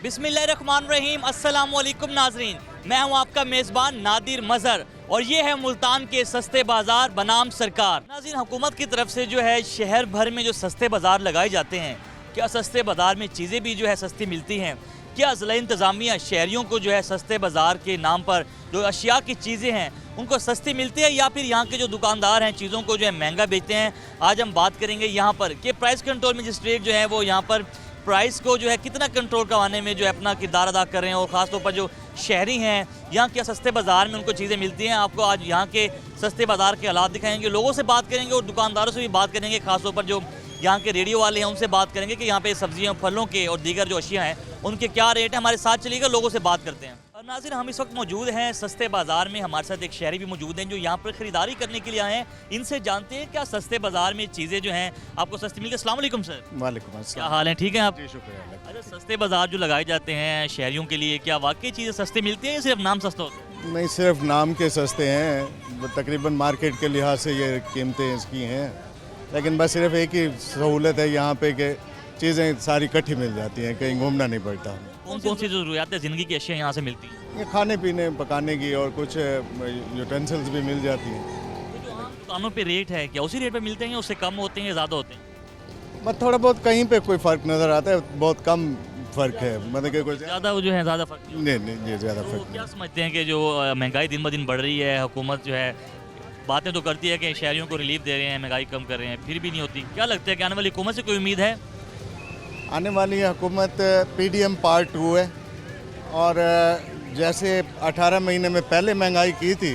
बिस्मिल्लाहिर्रहमानिर्रहीम, अस्सलाम वालेकुम नाजरीन। मैं हूं आपका मेज़बान नादिर मज़हर और ये है मुल्तान के सस्ते बाज़ार बनाम सरकार। नाज़रीन, हुकूमत की तरफ से जो है शहर भर में जो सस्ते बाज़ार लगाए जाते हैं, क्या सस्ते बाज़ार में चीज़ें भी जो है सस्ती मिलती हैं? क्या ज़िला इंतज़ामिया शहरियों को जो है सस्ते बाज़ार के नाम पर जो अशिया की चीज़ें हैं उनको सस्ती मिलती है, या फिर यहाँ के जो दुकानदार हैं चीज़ों को जो है महंगा बेचते हैं? आज हम बात करेंगे यहाँ पर कि प्राइस कंट्रोल मजिस्ट्रेट जो है वो यहाँ पर प्राइस को जो है कितना कंट्रोल करवाने में जो है अपना किरदार अदा कर रहे हैं, और ख़ासतौर पर जो शहरी हैं यहाँ के सस्ते बाज़ार में उनको चीज़ें मिलती हैं। आपको आज यहाँ के सस्ते बाज़ार के हालात दिखाएंगे, लोगों से बात करेंगे और दुकानदारों से भी बात करेंगे, ख़ासतौर पर जो यहाँ के रेडियो वाले हैं उनसे बात करेंगे कि यहाँ पे सब्जियों फलों के और दीगर जो अशिया हैं उनके क्या रेट हैं। हमारे साथ चलिएगा, लोगों से बात करते हैं। और नाज़रीन, हम इस वक्त मौजूद हैं सस्ते बाज़ार में, हमारे साथ एक शहरी भी मौजूद हैं जो यहाँ पर ख़रीदारी करने के लिए आए हैं। इनसे जानते हैं क्या सस्ते बाज़ार में चीज़ें जो हैं आपको सस्ती मिलती है। अस्सलाम वालेकुम सर। वालेकुम क्या अस्सलाम। हाल है, ठीक है आप? जी शुक्रिया। अच्छा, सस्ते बाज़ार जो लगाए जाते हैं शहरियों के लिए, क्या वाकई चीज़ें सस्ती मिलती हैं या सिर्फ नाम सस्ता होता है? नहीं, सिर्फ नाम के सस्ते हैं, तकरीबन मार्केट के लिहाज से ये कीमतें इसकी हैं, लेकिन बस सिर्फ एक ही सहूलत है यहाँ पे कि चीज़ें सारी इकट्ठी मिल जाती हैं, कहीं घूमना नहीं पड़ता हमें। कौन कौन सी ज़रूरियात ज़िंदगी की अशिया यहाँ से मिलती हैं? ये खाने पीने पकाने की और कुछ यूटेंसिल्स भी मिल जाती हैं। तो जो आम दुकानों पे रेट है क्या उसी रेट पे मिलते हैं या उससे कम होते हैं या ज़्यादा होते हैं? बस थोड़ा बहुत कहीं पे कोई फ़र्क नज़र आता है, बहुत कम फ़र्क है, मतलब कि कुछ ज़्यादा वो जो है ज़्यादा फर्क नहीं होता। नहीं, ये ज़्यादा तो फ़र्क क्या नहीं। समझते हैं कि जो महंगाई दिन ब दिन बढ़ रही है, हुकूमत जो है बातें तो करती है कि शहरियों को रिलीफ दे रहे हैं, महंगाई कम कर रहे हैं, फिर भी नहीं होती? क्या लगता है कि आने वाली हुकूमत से कोई उम्मीद है? आने वाली हुकूमत PDM पार्ट 2 है, और जैसे 18 महीने में पहले महंगाई की थी,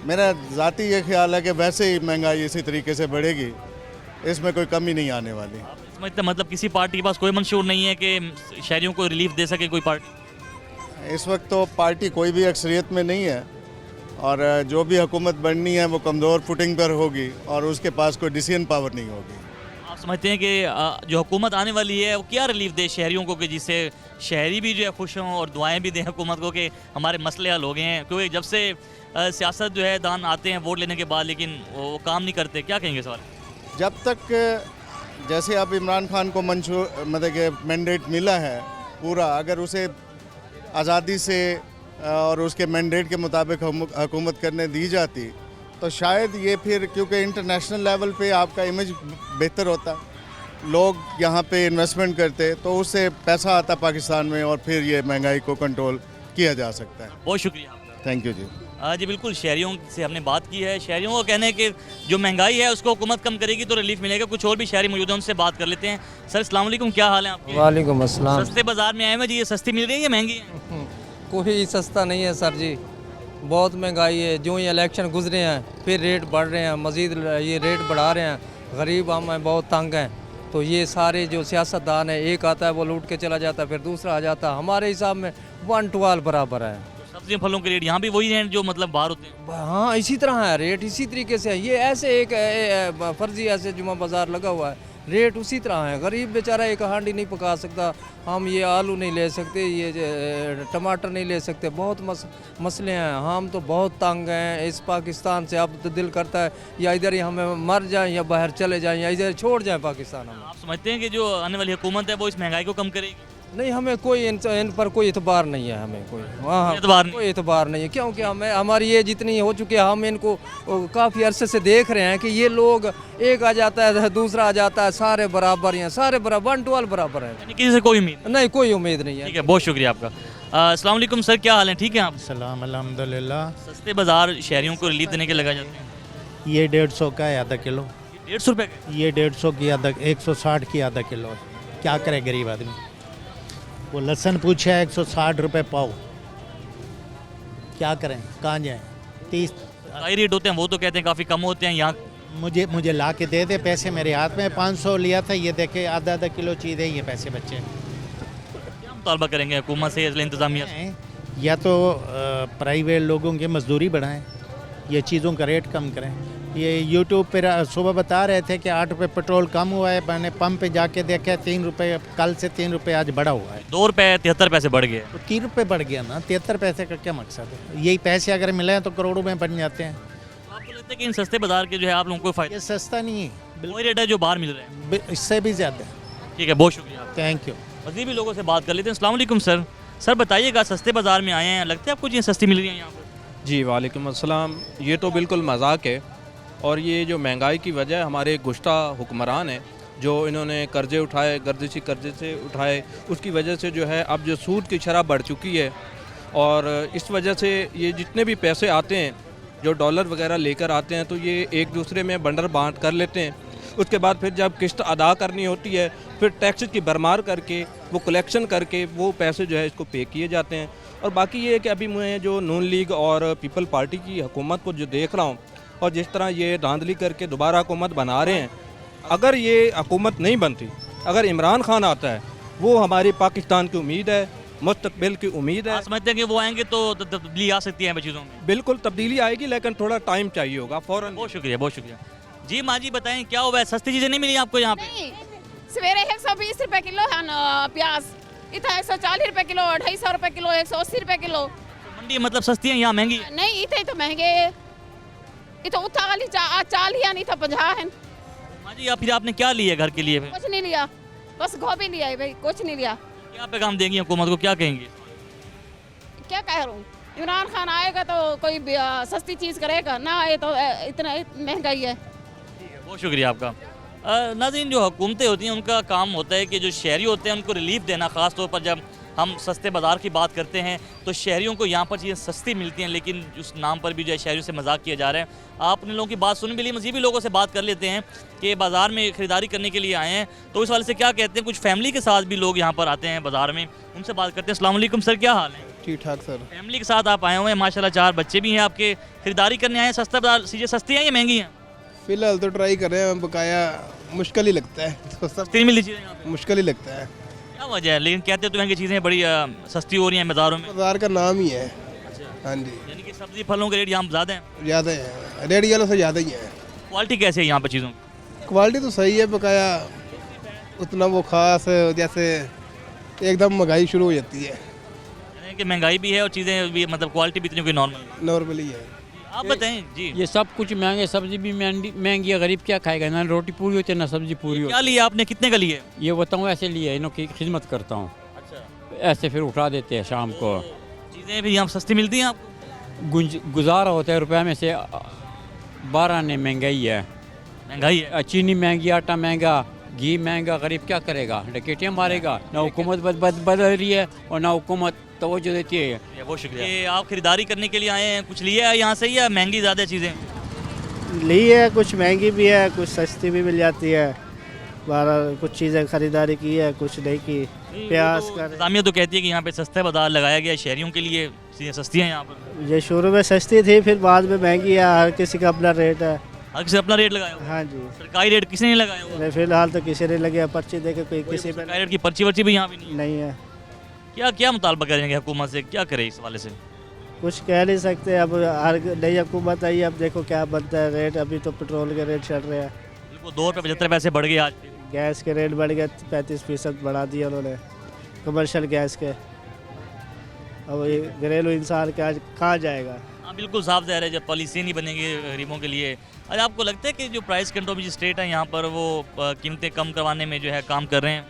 मेरा ज़ाती ये ख्याल है कि वैसे ही महंगाई इसी तरीके से बढ़ेगी, इसमें कोई कमी नहीं आने वाली। आप समझते मतलब किसी पार्टी के पास कोई मंशूर नहीं है कि शहरियों को रिलीफ दे सके कोई पार्टी? इस वक्त तो पार्टी कोई भी अक्सरियत में नहीं है, और जो भी हुकूमत बननी है वो कमज़ोर फुटिंग पर होगी और उसके पास कोई डिसीजन पावर नहीं होगी। आप समझते हैं कि जो हुकूमत आने वाली है वो क्या रिलीफ दे शहरियों को कि जिससे शहरी भी जो है खुश हों और दुआएं भी दें हुकूमत को कि हमारे मसले हल हो गए हैं? क्योंकि जब से सियासत जो है दान आते हैं वोट लेने के बाद, लेकिन वो काम नहीं करते, क्या कहेंगे सवाल? जब तक जैसे अब इमरान खान को मंशूर मतलब कि मैंडेट मिला है पूरा, अगर उसे आज़ादी से और उसके मैंडेट के मुताबिक हुकूमत करने दी जाती तो शायद ये फिर, क्योंकि इंटरनेशनल लेवल पे आपका इमेज बेहतर होता, लोग यहाँ पे इन्वेस्टमेंट करते तो उससे पैसा आता पाकिस्तान में और फिर ये महंगाई को कंट्रोल किया जा सकता है। बहुत शुक्रिया आपका। थैंक यू जी। जी बिल्कुल, शहरियों से हमने बात की है। शहरियों को कहना है कि जो महंगाई है उसको हुकूमत कम करेगी तो रिलीफ मिलेगा। कुछ और भी शहरी मौजूद हैं, उनसे बात कर लेते हैं। सर अस्सलाम वालेकुम, क्या हाल है आपके? वालेकुम अस्सलाम। सस्ते बाज़ार में आए हैं जी, ये सस्ती मिल रही है या महंगी है? कोई सस्ता नहीं है सर जी, बहुत महंगाई है। जो ये इलेक्शन गुजरे हैं फिर रेट बढ़ रहे हैं, मज़ीद ये रेट बढ़ा रहे हैं। गरीब हम हैं, बहुत तंग हैं, तो ये सारे जो सियासतदान है, एक आता है वो लूट के चला जाता है, फिर दूसरा आ जाता है। हमारे हिसाब में 1-12 बराबर है। सब्जियों फलों के रेट यहाँ भी वही हैं जो मतलब बाहर होते हैं? हाँ, इसी तरह है, रेट इसी तरीके से है। ये ऐसे एक फर्जी ऐसे जुमा बाज़ार लगा हुआ है, रेट उसी तरह है। गरीब बेचारा एक हांडी नहीं पका सकता, हम ये आलू नहीं ले सकते, ये टमाटर नहीं ले सकते, बहुत मसले हैं। हम तो बहुत तंग हैं इस पाकिस्तान से। अब तो दिल करता है या इधर ही हमें मर जाएं या बाहर चले जाएं या इधर छोड़ जाएं पाकिस्तान हम। आप समझते हैं कि जो आने वाली हुकूमत है वो इस महंगाई को कम करेगी? नहीं, हमें कोई इन पर कोई इतबार नहीं है, हमें कोई कोई इतबार नहीं है, क्योंकि हमें हमारी ये जितनी हो चुकी है, हम इनको काफ़ी अरसे से देख रहे हैं कि ये लोग एक आ जाता है दूसरा आ जाता है, सारे बराबर हैं, सारे बराबर 1-12 बराबर है। किसी से कोई उम्मीद नहीं, कोई उम्मीद नहीं है। ठीक है, बहुत शुक्रिया आपका। अस्सलाम वालेकुम सर, क्या हाल है, ठीक है आप? सलाम अल्हम्दुलिल्लाह। सस्ते बाज़ार शहरियों को रिलीफ देने के लगाए जाते हैं। ये 150 का है आधा किलो। 150 रुपये का? ये 150 की आधा, 160 की आधा किलो है। क्या करे गरीब आदमी? वो लहसुन पूछे 160 रुपये पाव, क्या करें, कहाँ जाएं? 30 हाई रेट होते हैं वो तो कहते हैं काफ़ी कम होते हैं यहाँ। मुझे ला के दे दे पैसे, मेरे हाथ में 500 लिया था, ये देखे आधा किलो चीज़ है, ये पैसे बच्चे। क्या मुतालबा करेंगे हुकूमत से, ज़िला इंतज़ामिया से? या तो प्राइवेट लोगों की मजदूरी बढ़ाएं, ये चीज़ों का रेट कम करें। ये यूट्यूब पर सुबह बता रहे थे कि 8 रुपये पेट्रोल कम हुआ है, मैंने पंप पे जाके देखा 3 रुपये, कल से 3 रुपये आज बढ़ा हुआ है। 2 रुपये 73 पैसे बढ़ गए। तो 3 रुपये बढ़ गया ना, 73 पैसे का क्या मकसद है? यही पैसे अगर मिले तो करोड़ों में बन जाते हैं। आपको लगता है कि इन सस्ते बाज़ार के जो है आप लोगों को फ़ायदा? ये सस्ता नहीं है, वही रेट है जो बाहर मिल रहे हैं। इससे भी ज़्यादा। ठीक है, बहुत शुक्रिया। Thank you. मज़ीद भी लोगों से बात कर लेते हैं। अस्सलाम वालेकुम सर। सर बताइएगा, सस्ते बाज़ार में आए हैं, लगता है आपको चीज़ें सस्ती मिल रही हैं यहाँ पर? जी वालेकुम अस्सलाम। ये तो बिल्कुल मजाक है, और ये जो महंगाई की वजह हमारे गुश्ता हुक्मरान हैं जो इन्होंने कर्जे उठाए, कर्जे से उठाए, उसकी वजह से जो है अब जो सूद की शरह बढ़ चुकी है, और इस वजह से ये जितने भी पैसे आते हैं जो डॉलर वगैरह लेकर आते हैं तो ये एक दूसरे में बंडर बांट कर लेते हैं। उसके बाद फिर जब किस्त अदा करनी होती है फिर टैक्स की भरमार करके वो कलेक्शन करके वो पैसे जो है इसको पे किए जाते हैं। और बाकी ये है कि अभी मैं जो नून लीग और पीपल पार्टी की हुकूमत को जो देख रहा हूँ और जिस तरह ये धांधली करके दोबारा हुकूमत बना रहे हैं, अगर ये हुकूमत नहीं बनती, अगर इमरान खान आता है, वो हमारी पाकिस्तान की उम्मीद है, मुस्तकबिल की उम्मीद है। आप समझते हैं कि वो आएंगे तो तब्दीली आ सकती है चीज़ों में? बिल्कुल तब्दीली आएगी, लेकिन थोड़ा टाइम चाहिए होगा, फ़ौरन। बहुत शुक्रिया, बहुत शुक्रिया। जी माँ जी बताएं, क्या हुआ है, सस्ती चीज़ें नहीं मिली आपको यहाँ पे? नहीं, सवेरे 120 रुपए किलो है ना प्याज, इतना 140 रुपए किलो, 250 रुपए किलो, 180 रुपए किलो। मंडी मतलब सस्ती है, यहाँ महंगी है? नहीं, इतने तो महंगे, इतना उठा वाली 40 या नहीं था 50 है। माँ जी फिर आपने क्या लिया घर के लिए? कुछ नहीं लिया, बस गोभी लिया है भाई, कुछ नहीं लिया। क्या पैगाम देंगी हुकूमत को, क्या कहेंगे? क्या कह रहा हूँ, इमरान खान आएगा तो कोई सस्ती चीज़ करेगा, ना आए तो इतना महंगाई है। बहुत शुक्रिया आपका। नाज़रीन, जो हुकूमतें होती हैं उनका काम होता है कि जो शहरी होते हैं उनको रिलीफ देना। ख़ास तौर पर जब हम सस्ते बाज़ार की बात करते हैं तो शहरियों को यहाँ पर चीज़ें सस्ती मिलती हैं, लेकिन उस नाम पर भी जो है शहरियों से मजाक किया जा रहा है। आपने लोगों की बात सुन भी ली, मज़ीद भी लोगों से बात कर लेते हैं कि बाज़ार में ख़रीदारी करने के लिए आए हैं तो इस वाले से क्या कहते हैं। कुछ फैमिली के साथ भी लोग यहाँ पर आते हैं बाज़ार में, उनसे बात करते हैं। अस्सलाम वालेकुम सर, क्या हाल है? ठीक ठाक सर। फैमिली के साथ आप आए हुए हैं, माशाल्लाह 4 बच्चे भी हैं आपके, ख़रीदारी करने आए हैं। सस्ता बाज़ार चीज़ें सस्ती हैं या महंगी हैं? फिलहाल तो ट्राई कर रहे हैं, बकाया मुश्किल ही लगता है, तो सब सस्ती नहीं मिली चीज़ें यहाँ पे? मुश्किल ही लगता है। क्या वजह है? लेकिन कहते तो हैं कि चीज़ें बड़ी सस्ती हो रही हैं बाज़ारों में। बाजार का नाम ही है। हाँ जी, यानी कि सब्जी फलों के रेट यहाँ ज़्यादा हैं? ज़्यादा है, रेडी वालों से ज़्यादा ही है। क्वालिटी कैसे है यहाँ पर चीज़ों की? क्वालिटी तो सही है, बकाया उतना वो खास जैसे एकदम महंगाई शुरू हो जाती है, यानी कि महंगाई भी है और चीज़ें भी, मतलब क्वालिटी भी इतनी कोई नॉर्मल। नॉर्मली है। आप बताएं जी, ये सब कुछ महंगे, सब्जी भी महंगी है, गरीब क्या खाएगा? ना रोटी पूरी होती है ना सब्जी पूरी होती क्या लिया आपने, कितने का लिया? है। ये बताऊँ ऐसे लिए इन्हों की खिदमत करता हूँ, अच्छा, ऐसे फिर उठा देते हैं शाम को। चीज़ें भी यहाँ सस्ती मिलती हैं आपको? गुजारा होता है रुपये में से 12 आने। महंगाई है, महंगाई है। चीनी महंगी, आटा महंगा, घी महंगा, गरीब क्या करेगा? डकैतियाँ मारेगा। ना हुकूमत बदल रही है और ना हुकूमत तवज्जो देती है। बहुत शुक्रिया। ये आप खरीदारी करने के लिए आए हैं, कुछ लिया है यहाँ से या महंगी ज़्यादा चीज़ें? ली है, कुछ महंगी भी है, कुछ सस्ती भी मिल जाती है। 12 कुछ चीज़ें खरीदारी की है, कुछ नहीं की। प्याज का इंतज़ामिया तो कहती है कि यहाँ पे सस्ता बाज़ार लगाया गया है शहरियों के लिए, चीज़ें सस्ती हैं यहाँ पर। ये शुरू में सस्ती थी, फिर बाद में महंगी है। हर किसी का अपना रेट है। हर किसी अपना रेट लगाया हुआ? हाँ जी, सरकारी रेट किसी ने लगाया हुआ? नहीं, फिलहाल तो किसी ने लगे पर्ची दे के कोई किसी पे सरकारी रेट की पर्ची वर्ची भी यहाँ पे नहीं है? नहीं है। क्या क्या मुतालबा करेंगे हुकूमत से, क्या करे इस वाले से? कुछ कह नहीं सकते। अब हर नई हुकूमत आई, अब देखो क्या बनता है रेट। अभी तो पेट्रोल के रेट चल रहे हैं, बिल्कुल 2 रुपये 75 पैसे बढ़ गए आज। गैस के रेट बढ़ गए, 35% बढ़ा दिए उन्होंने कमर्शियल गैस के। अब ये घरेलू इंसान क्या कहाँ जाएगा? हाँ बिल्कुल साफ ज़ाहिर है, जब पॉलिसी नहीं बनेगी गरीबों के लिए। अरे आपको लगता है कि जो प्राइस कंट्रोल मजिस्ट्रेट है यहाँ पर वो कीमतें कम करवाने में जो है काम कर रहे हैं?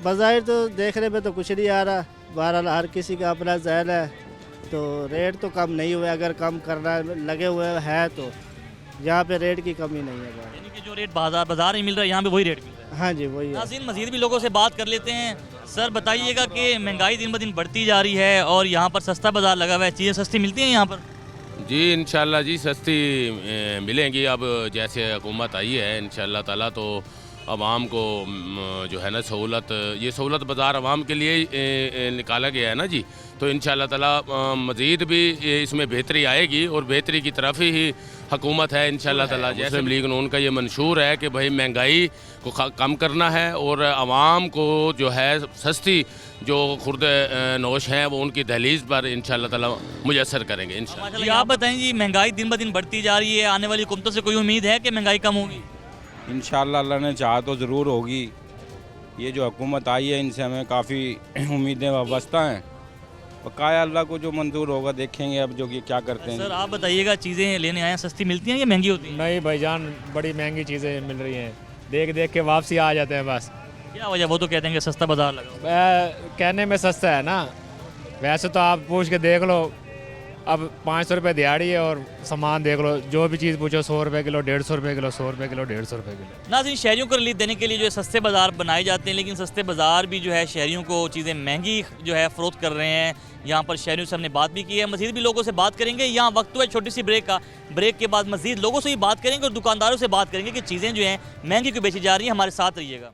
बाज़ार तो देखने में तो कुछ नहीं आ रहा। बहरहाल हर किसी का अपना जहन है, तो रेट तो कम नहीं हुए। अगर कम करना लगे हुए है तो यहाँ पे रेट की कमी नहीं है। यानी कि जो रेट बाजार में मिल रहा है यहाँ पे वही रेट मिल रहा है। हाँ जी, वही है। नाज़रीन, मज़ीद भी लोगों से बात कर लेते हैं। सर बताइएगा कि महंगाई दिन ब दिन बढ़ती जा रही है और यहाँ पर सस्ता बाज़ार लगा हुआ है, चीज़ें सस्ती मिलती हैं यहाँ पर? जी इंशाल्लाह जी सस्ती मिलेंगी। अब जैसे हुकूमत आई है इंशाल्लाह ताला तो आवाम को जो है ना सहूलत, ये सहूलत बाज़ार आवाम के लिए निकाला गया है ना जी, तो इंशाल्लाह ताला मज़ीद भी इसमें बेहतरी आएगी और बेहतरी की तरफ ही हुकूमत है इंशाल्लाह ताला। जैसे लीग नून का ये मंशूर है कि भाई महंगाई को कम करना है और आवाम को जो है सस्ती जो खुर्द नोश हैं वो उनकी दहलीज पर इंशाल्लाह ताला मुयस्सर करेंगे इंशाल्लाह। जी आप बताएं जी, महंगाई दिन ब दिन बढ़ती जा रही है, आने वाली हुकूमतों से कोई उम्मीद है कि महंगाई कम होगी? इंशाअल्लाह अल्लाह ने चाहा तो ज़रूर होगी। ये जो हुकूमत आई है इनसे हमें काफ़ी उम्मीदें वाबस्ता हैं। बकाया अल्लाह को जो मंजूर होगा देखेंगे अब जो कि क्या करते हैं। सर आप बताइएगा, चीज़ें लेने आए हैं सस्ती मिलती हैं या महंगी होती हैं? नहीं भाईजान, बड़ी महंगी चीज़ें मिल रही हैं, देख देख के वापसी आ जाते हैं बस। क्या वजह? वो तो कहते हैं कि सस्ता बाजार लगा हुआ। कहने में सस्ता है ना, वैसे तो आप पूछ के देख लो, अब 500 रुपये दिहाड़ी है और सामान देख लो, जो भी चीज़ पूछो 100 रुपये किलो, 150 रुपये किलो, 100 रुपये किलो, 150 रुपये किलो। नाज़रीन, शहरियों को रिलीफ देने के लिए जो है सस्ते बाज़ार बनाए जाते हैं, लेकिन सस्ते बाज़ार भी जो है शहरियों को चीज़ें महंगी जो है फ़रोख्त कर रहे हैं। यहाँ पर शहरियों से हमने बात भी की है, मज़ीद भी लोगों से बात करेंगे। यहाँ वक्त हुआ है छोटी सी ब्रेक का, ब्रेक के बाद मज़ीद लोगों से भी बात करेंगे और दुकानदारों से बात करेंगे कि चीज़ें जो हैं महंगी क्यों बेची जा रही हैं। हमारे साथ रहिएगा।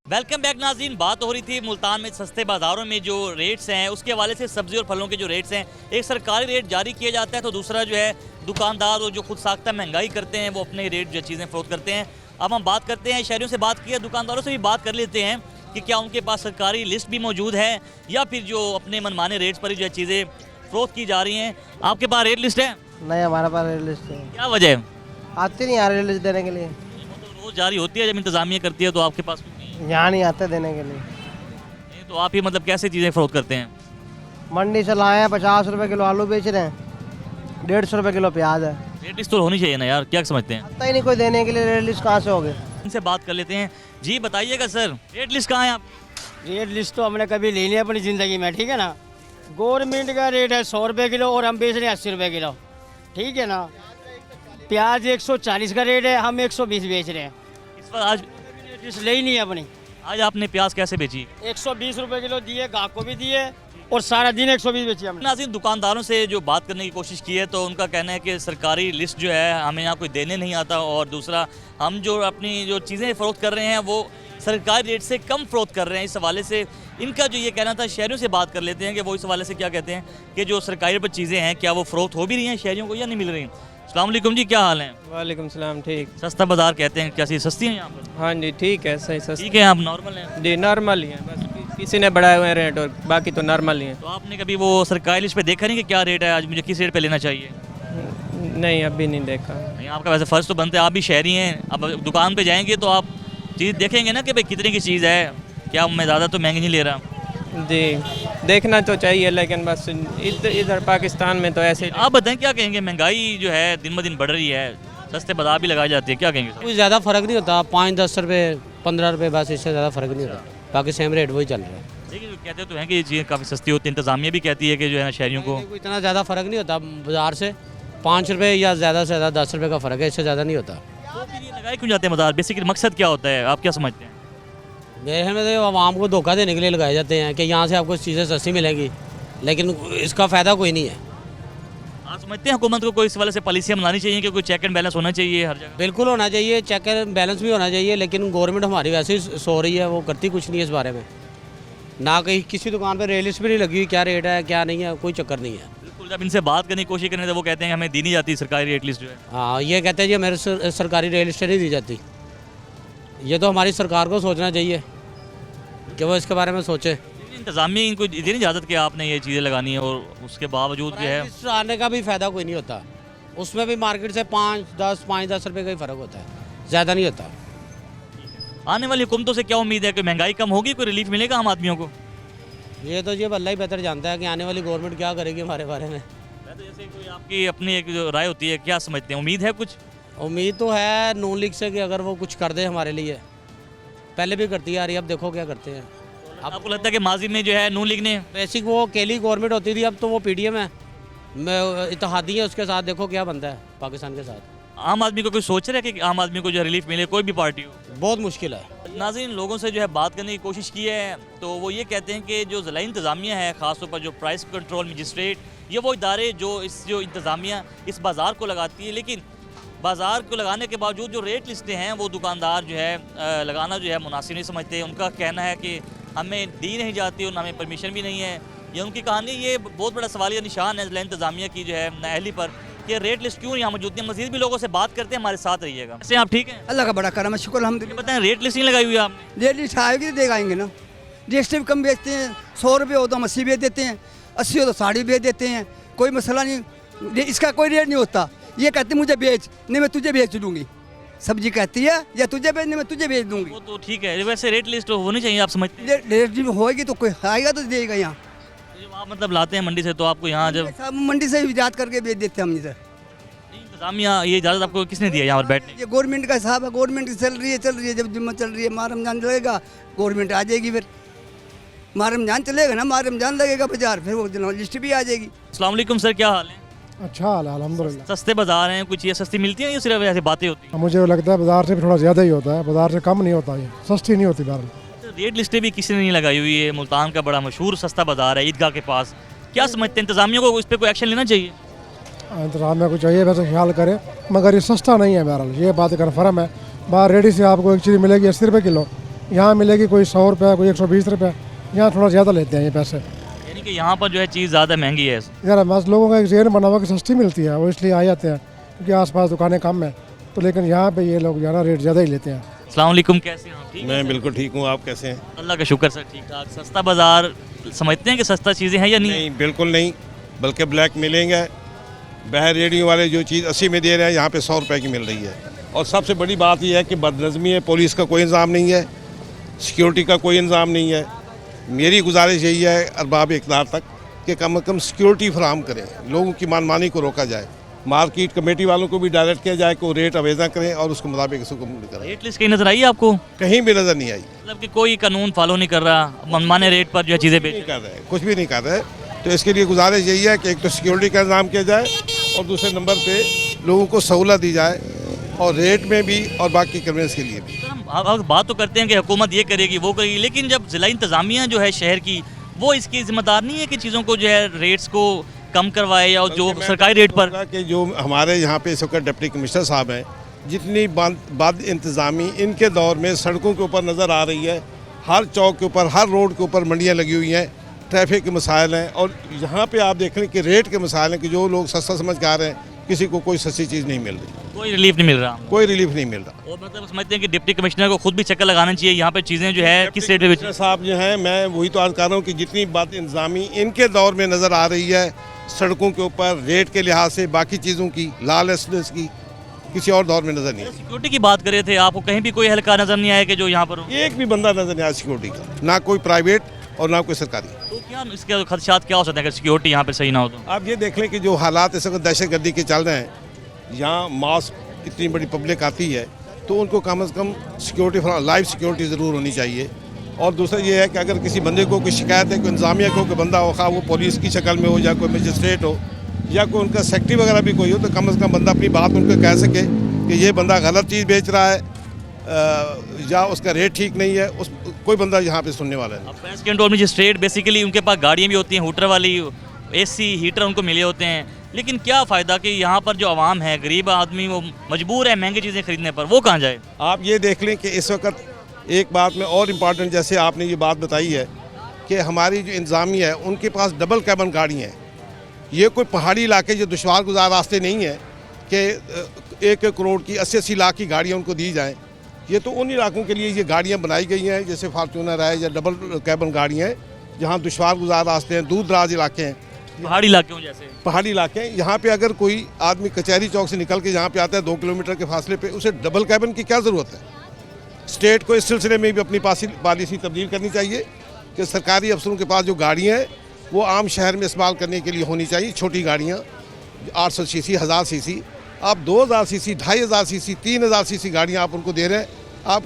वेलकम बैक नाज़रीन। बात हो रही थी मुल्तान में सस्ते बाज़ारों में जो रेट्स हैं उसके हवाले से सब्ज़ी और फलों के जो रेट्स हैं, एक सरकारी रेट जारी किया जाता है तो दूसरा जो है दुकानदार और जो खुद साख्ता महंगाई करते हैं वो अपने रेट जो चीज़ें फ़रोख्त करते हैं। अब हम बात करते हैं, शहरियों से बात की है, दुकानदारों से भी बात कर लेते हैं कि क्या उनके पास सरकारी लिस्ट भी मौजूद है या फिर जो अपने मनमाने रेट्स पर ही जो है चीज़ें फ़रोख्त की जा रही हैं। आपके पास रेट लिस्ट है? नहीं, हमारे पास रेट लिस्ट है। क्या वजह? आती नहीं यार रेट लिस्ट देने के लिए। रोज़ जारी होती है, जब इंतज़ामिया करती है तो आपके पास यहाँ नहीं आते देने के लिए। नहीं, तो आप ही मतलब कैसे चीज़ें फ़रोख्त करते हैं? मंडी से लाए हैं, 50 रुपये किलो आलू बेच रहे हैं, 150 रुपये किलो प्याज है। रेट लिस्ट तो होनी चाहिए ना यार, क्या समझते हैं? आता ही नहीं कोई देने के लिए, रेट लिस्ट कहाँ से होगी? इनसे बात कर लेते हैं। जी बताइएगा सर, रेट लिस्ट कहाँ है आप? रेट लिस्ट तो हमने कभी ले लिया अपनी ज़िंदगी में, ठीक है ना। गवर्नमेंट का रेट है 100 रुपये किलो और हम बेच रहे हैं 80 रुपये किलो, ठीक है ना। प्याज 140 का रेट है, हम 120 बेच रहे हैं। इस पर आज लिस्ट ले ही नहीं है अपनी। आज आपने प्याज कैसे बेची? 120 रुपये किलो दिए, ग्राहक को भी दिए और सारा दिन 120 बेची हमने। नाज़रीन, दुकानदारों से जो बात करने की कोशिश की है तो उनका कहना है कि सरकारी लिस्ट जो है हमें यहाँ कोई देने नहीं आता और दूसरा हम जो अपनी जो चीज़ें फ़रोख्त कर रहे हैं वो सरकारी रेट से कम फ़रोख्त कर रहे हैं। इस हवाले से इनका जो ये कहना था, शहरियों से बात कर लेते हैं कि वो इस हवाले से क्या कहते हैं कि जो सरकारी पर चीज़ें हैं क्या वो फ़रोख्त हो भी रही हैं शहरियों को या नहीं मिल रही। अस्सलाम वालेकुम जी, क्या हाल है? वालेकुम सलाम। ठीक। सस्ता बाज़ार कहते हैं, कैसी सस्ती है यहाँ पर? हाँ जी ठीक है, सही सस्ती ठीक है, आप नॉर्मल हैं? जी नॉर्मल ही है, बस किसी ने बढ़ाए हुए हैं रेट और बाकी तो नॉर्मल ही है। तो आपने कभी वो सरकारी लिस्ट पे देखा नहीं कि क्या रेट है, आज मुझे किस रेट पे लेना चाहिए? नहीं अभी नहीं देखा। नहीं, आपका वैसे फ़र्ज़ तो बनता है, आप भी शहरी हैं। अब दुकान पे जाएंगे तो आप चीज़ देखेंगे ना कि भाई कितने की चीज़ है, क्या मैं ज़्यादा तो महंगी नहीं ले रहा। जी देखना तो चाहिए, लेकिन बस इधर पाकिस्तान में तो ऐसे। आप बताएं क्या कहेंगे, महंगाई जो है दिन ब दिन बढ़ रही है, सस्ते बाजार भी लगाई जाती है, क्या कहेंगे? कुछ ज़्यादा फ़र्क नहीं होता, 5-10 रुपये 15 रुपये, बस इससे ज़्यादा फ़र्क नहीं होता, बाकी सेम रेट वही चल रहा है। लेकिन कहते तो हैं कि ये चीज़ें काफ़ी सस्ती होती है, इंतज़ामिया भी कहती है कि जो है ना शहरियों को इतना ज़्यादा फ़र्क नहीं होता बाज़ार से, 5 रुपये या ज़्यादा से ज़्यादा 10 रुपये का फ़र्क है, इससे ज़्यादा नहीं होता। तो फिर ये लगाए क्यों जाते हैं बाजार? बेसिकली मकसद क्या होता है, आप क्या समझते हैं? मेरे में तो आवाम को धोखा देने के लिए लगाए जाते हैं कि यहाँ से आपको चीज़ें सस्ती मिलेंगी, लेकिन इसका फ़ायदा कोई नहीं है। आप समझते हैं हुकूमत को कोई इस वाले से पॉलिसियाँ बनानी चाहिए कि कोई चेक एंड बैलेंस होना चाहिए हर जगह? बिल्कुल होना चाहिए, चेक एंड बैलेंस भी होना चाहिए, लेकिन गवर्नमेंट हमारी वैसे ही सो रही है, वो करती कुछ नहीं है इस बारे में। ना कहीं किसी दुकान पर रेट लिस्ट भी नहीं लगी हुई, क्या रेट है क्या नहीं है, कोई चक्कर नहीं है। बिल्कुल, जब इनसे बात करने की कोशिश करें तो वो कहते हैं हमें दी नहीं जाती सरकारी रेट लिस्ट जो है। हाँ, ये कहते हैं जी हमारे सरकारी रेट लिस्ट नहीं दी जाती। ये तो हमारी सरकार को सोचना चाहिए कि वो इसके बारे में सोचे। इंतज़ामिया इनको दी नहीं इजाज़त कि आपने ये चीज़ें लगानी है और उसके बावजूद जो है लिस्ट आने का भी फ़ायदा कोई नहीं होता, उसमें भी मार्केट से 5-10 रुपये का ही फ़र्क होता है, ज़्यादा नहीं होता। आने वाली हुकूमतों से क्या उम्मीद है कि महंगाई कम होगी, कोई रिलीफ मिलेगा आम आदमियों को? ये तो जी अल्लाह ही बेहतर जानता है कि आने वाली गवर्नमेंट क्या करेगी हमारे बारे में। तो जैसे कोई आपकी अपनी एक जो राय होती है, क्या समझते हैं, उम्मीद है कुछ? उम्मीद तो है नून लीग से कि अगर वो कुछ कर दे हमारे लिए, पहले भी करती आ रही है, अब देखो क्या करते हैं। अब आपको लगता है कि माजी में जो है नून लीग ने बेसिक वो अकेली गवर्नमेंट होती थी, अब तो वो PDM है, इत्तेहादी है, उसके साथ देखो क्या बनता है पाकिस्तान के साथ। आम आदमी को कोई सोच रहा है कि आम आदमी को जो रिलीफ मिले, कोई भी पार्टी हो? बहुत मुश्किल है। नाज़रीन, लोगों से जो है बात करने की कोशिश की है तो वो ये कहते हैं कि जो ज़िला इंतज़ामिया है, ख़ासतौर पर जो प्राइस कंट्रोल मजिस्ट्रेट, ये वो इदारे जो इंतज़ामिया इस बाज़ार को लगाती है, लेकिन बाज़ार को लगाने के बावजूद जो रेट लिस्टें हैं वो दुकानदार जो है लगाना जो है मुनासिब नहीं समझते। उनका कहना है कि हमें दी नहीं जाती और हमें परमिशन भी नहीं है। ये उनकी कहानी, ये बहुत बड़ा सवालिया निशान है ज़िला इंतज़ामिया की जो है नाअहली पर कि रेट लिस्ट क्यों यहाँ मौजूद नहीं। मज़ीद भी लोगों से बात करते हैं, हमारे साथ रहिएगा। ऐसे आप ठीक हैं? अल्लाह का बड़ा करम है, शुक्र अल्हम्दुलिल्लाह। बताएं, रेट लिस्ट नहीं लगाई हुई आपने? रेट लिस्ट आएगी तो देगा आएंगे ना, रेट भी कम बेचते हैं, 100 रुपये हो तो हम 80 बेच देते हैं, 80 हो तो 60 बेच देते हैं, कोई मसला नहीं, इसका कोई रेट नहीं होता। ये कहते मुझे बेच, नहीं मैं तुझे बेच दूँगी, सब्जी कहती है या तुझे बेचने मैं तुझे बेच दूँगी। वो तो ठीक है, वैसे रेट लिस्ट होनी चाहिए, आप समझते हैं? रेट होएगी तो कोई आएगा तो देगा यहाँ। जब आप मतलब लाते हैं मंडी से तो आपको यहाँ जब सब मंडी से इजाज़त करके बेच देते हैं हम इधर। इंतजामिया ये इजाज़त आपको किसने दिया यहाँ पर बैठने की? ये गवर्नमेंट का हिसाब है, गवर्नमेंट की चल रही है। जब जुम्मा चल रही है, माह रमजान लगेगा, गवर्नमेंट आ जाएगी। फिर माह रमजान चलेगा ना, माह रमजान लगेगा बाजार, फिर वो लिस्ट भी आ जाएगी। अस्सलाम वालेकुम सर, क्या हाल है? अच्छा हाल है अल्हम्दुलिल्लाह। सस्ते बाजार हैं, कुछ ये सस्ती मिलती है या सिर्फ ऐसी बातें होती हैं? मुझे लगता है बाजार से भी थोड़ा ज़्यादा ही होता है, बाजार से कम नहीं होता, ये सस्ती नहीं होती बहरहाल। रेट लिस्टें भी किसी ने नहीं लगाई हुई है। मुल्तान का बड़ा मशहूर सस्ता बाजार है ईदगाह के पास, क्या समझते हैं इंतजामिया को इस पर कोई एक्शन लेना चाहिए? इंतजामिया को चाहिए वैसे ख्याल करे, मगर ये सस्ता नहीं है बहरहाल, ये बात कन्फर्म है। बाहर रेडी से आपको एक चीज़ मिलेगी 80 रुपये किलो, यहाँ मिलेगी कोई 100 रुपये, कोई 120 रुपये, यहाँ थोड़ा ज़्यादा लेते हैं ये पैसे। यानी कि यहाँ पर जो है चीज़ ज़्यादा महंगी है। यार बस लोगों का एक जहन बना हुआ कि सस्ती मिलती है, वो इसलिए आ जाते हैं क्योंकि आसपास दुकानें कम है, तो लेकिन यहाँ पे ये लोग ज़्यादा रेट ज़्यादा ही लेते हैं। अस्सलाम वालेकुम, कैसे हैं आप? ठीक मैं बिल्कुल ठीक हूँ, आप कैसे हैं? अल्लाह का शुक्र सर, ठीक ठाक। सस्ता बाज़ार समझते हैं कि सस्ता चीज़ें हैं या नहीं? नहीं, बिल्कुल नहीं, बल्कि ब्लैक मिलेंगे। बाहर रेडियो वाले जो चीज़ 80 में दे रहे हैं, यहाँ पे 100 रुपये की मिल रही है। और सबसे बड़ी बात यह है कि बदनज़मी है, पुलिस का कोई इंतज़ाम नहीं है, सिक्योरिटी का कोई इंतज़ाम नहीं है। मेरी गुजारिश यही है अरबाब इक़्तिदार तक कि कम से कम सिक्योरिटी फराहम करें, लोगों की मनमानी को रोका जाए, मार्केट कमेटी वालों को भी डायरेक्ट किया जाए कि वो रेट अवेजा करें और उसके मुताबिक इसको करें। रेट लिस्ट कहीं नज़र आई आपको? कहीं भी नज़र नहीं आई। मतलब कि कोई कानून फॉलो नहीं कर रहा, मनमाने रेट पर जो है चीज़ें बेच कर रहे हैं, कुछ भी नहीं कर रहे। तो इसके लिए गुजारिश यही है कि एक तो सिक्योरिटी का इंतजाम किया जाए और दूसरे नंबर पे लोगों को सहूलत दी जाए, और रेट में भी और बाकी कन्वेंस के लिए भी। आप बात तो करते हैं कि हुकूमत ये करेगी वो करेगी, लेकिन जब ज़िला इंतज़ामिया जो है शहर की, वो इसकी जिम्मेदार नहीं है कि चीज़ों को जो है रेट्स को कम करवाए या जो सरकारी रेट पर कि जो हमारे यहाँ पे इस वक्त डिप्टी कमिश्नर साहब हैं, जितनी बद इंतज़ामी इनके दौर में सड़कों के ऊपर नज़र आ रही है, हर चौक के ऊपर, हर रोड के ऊपर मंडियाँ लगी हुई हैं, ट्रैफिक के मसाइल हैं, और यहाँ पे आप देख रहे हैं कि रेट के मसाइल हैं कि जो लोग सस्ता समझ के आ रहे हैं, किसी को कोई सस्ती चीज़ नहीं मिल रही, कोई रिलीफ नहीं मिल रहा, कोई रिलीफ नहीं मिल रहा। और मतलब समझते हैं कि डिप्टी कमिश्नर को खुद भी चक्कर लगाना चाहिए यहाँ पे चीज़ें जो है किस रेट में। साहब जो हैं, मैं वही तो आज कर रहा हूँ कि जितनी बात इंतज़ामी इनके दौर में नज़र आ रही है, सड़कों के ऊपर रेट के लिहाज से, बाकी चीज़ों की, लाल एसलेस की, किसी और दौर में नज़र नहीं है। सिक्योरिटी की बात कर रहे थे, आपको कहीं भी कोई हल्का नज़र नहीं आया कि जो यहाँ पर हो? एक भी बंदा नज़र नहीं आया सिक्योरिटी का, ना कोई प्राइवेट और ना कोई सरकारी। तो क्या इसके खदशात क्या हो सकते हैं अगर सिक्योरिटी यहाँ पे सही ना हो तो? आप ये देख लें कि जो हालात इस वक्त दहशतगर्दी के चल रहे हैं, यहाँ मास्क इतनी बड़ी पब्लिक आती है, तो उनको कम से कम सिक्योरिटी, लाइव सिक्योरिटी ज़रूर होनी चाहिए। और दूसरा ये है कि अगर किसी बंदे को कोई शिकायत है, कोई इंतजामिया को कोई बंदा हो, खा वो पुलिस की शक्ल में हो या कोई मजिस्ट्रेट हो या कोई उनका सेक्रेटरी वगैरह भी कोई हो, तो कम से कम बंदा अपनी बात उनको कह सके कि ये बंदा गलत चीज़ बेच रहा है या उसका रेट ठीक नहीं है, उस कोई बंदा यहाँ पे सुनने वाला है। पेस्ट कंट्रोल मजिस्ट्रेट बेसिकली उनके पास गाड़ियाँ भी होती हैं, हूटर वाली, AC हीटर उनको मिले होते हैं, लेकिन क्या फ़ायदा कि यहाँ पर जो आवाम है, गरीब आदमी, वो मजबूर है महंगी चीज़ें खरीदने पर, वो कहाँ जाए? आप ये देख लें कि इस वक्त एक बात में और इम्पॉर्टेंट, जैसे आपने ये बात बताई है कि हमारी जो इंतज़ामिया है उनके पास डबल कैबन गाड़ी हैं। ये कोई पहाड़ी इलाके जो दुश्वार गुजार रास्ते नहीं है कि 1 करोड़ की 80-80 लाख की गाड़ियाँ उनको दी जाएँ। ये तो उन इलाकों के लिए ये गाड़ियाँ बनाई गई हैं, जैसे फार्चूनर है या डबल कैबन गाड़ियाँ हैं, जहाँ दुश्वार गुजार रास्ते हैं, दूर दराज इलाके हैं, पहाड़ी इलाके हैं, जैसे पहाड़ी इलाके हैं। यहाँ पे अगर कोई आदमी कचहरी चौक से निकल के यहाँ पे आता है 2 किलोमीटर के फासले पे, उसे डबल कैबन की क्या ज़रूरत है? स्टेट को इस सिलसिले में भी अपनी पॉलिसी तब्दील करनी चाहिए कि सरकारी अफसरों के पास जो गाड़ियाँ हैं वो आम शहर में इस्तेमाल करने के लिए होनी चाहिए। छोटी गाड़ियाँ 800 सीसी, 1000 सीसी, आप 2000 सीसी, 2500 सीसी, 3000 सीसी गाड़ियाँ आप उनको दे रहे हैं। आप,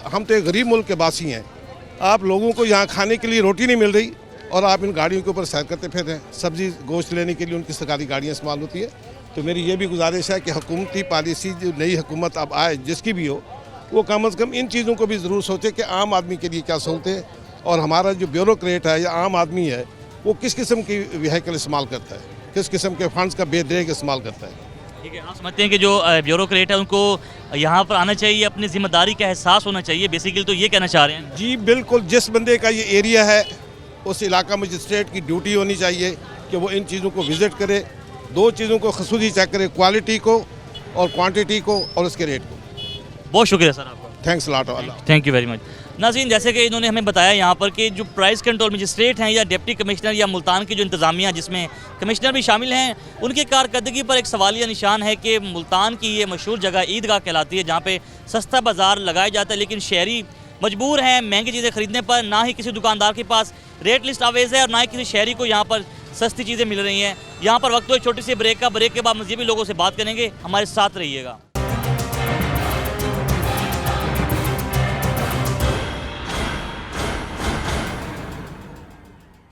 हम तो एक गरीब मुल्क के वासी हैं, आप लोगों को यहाँ खाने के लिए रोटी नहीं मिल रही और आप इन गाड़ियों के ऊपर सैर करते फिर रहे हैं। सब्जी गोश्त लेने के लिए उनकी सरकारी गाड़ियाँ इस्तेमाल होती है। तो मेरी ये भी गुजारिश है कि हुकूमती पॉलिसी जो नई हुकूमत अब आए, जिसकी भी हो, वो कम से कम इन चीज़ों को भी ज़रूर सोचे कि आम आदमी के लिए क्या सहूलतें हैं, और हमारा जो ब्यूरोक्रेट है या आम आदमी है वो किस किस्म की व्हीकल इस्तेमाल करता है, किस किस्म के फंड्स का बेदरेग इस्तेमाल करता है। ठीक है, आप समझते हैं कि जो ब्यूरोक्रेट है उनको यहाँ पर आना चाहिए, अपनी जिम्मेदारी का एहसास होना चाहिए, बेसिकली तो ये कहना चाह रहे हैं? जी बिल्कुल, जिस बंदे का ये एरिया है उस इलाका मजिस्ट्रेट की ड्यूटी होनी चाहिए कि वो इन चीज़ों को विज़िट करे, 2 चीज़ों को ख़ुसूसी चेक करे, क्वालिटी को और क्वांटिटी को और उसके रेट को। बहुत शुक्रिया सर आपका, thanks lot, thank you very much. नाज़रीन, जैसे कि इन्होंने हमें बताया यहाँ पर कि जो प्राइस कंट्रोल मजिस्ट्रेट हैं या डिप्टी कमिश्नर या मुल्तान की जो इंतज़ामिया, जिसमें कमिश्नर भी शामिल हैं, उनकी कारकर्दगी पर एक सवालिया निशान है कि मुल्तान की ये मशहूर जगह ईदगाह कहलाती है, जहाँ पे सस्ता बाज़ार लगाया जाता है, लेकिन शहरी मजबूर हैं महंगी चीज़ें खरीदने पर। ना ही किसी दुकानदार के पास रेट लिस्ट अवेज है और ना ही किसी शहरी को यहाँ पर सस्ती चीज़ें मिल रही हैं। यहाँ पर वक्त हो एक छोटी सी ब्रेक का। ब्रेक के बाद मज़ीद भी लोगों से बात करेंगे, हमारे साथ रहिएगा।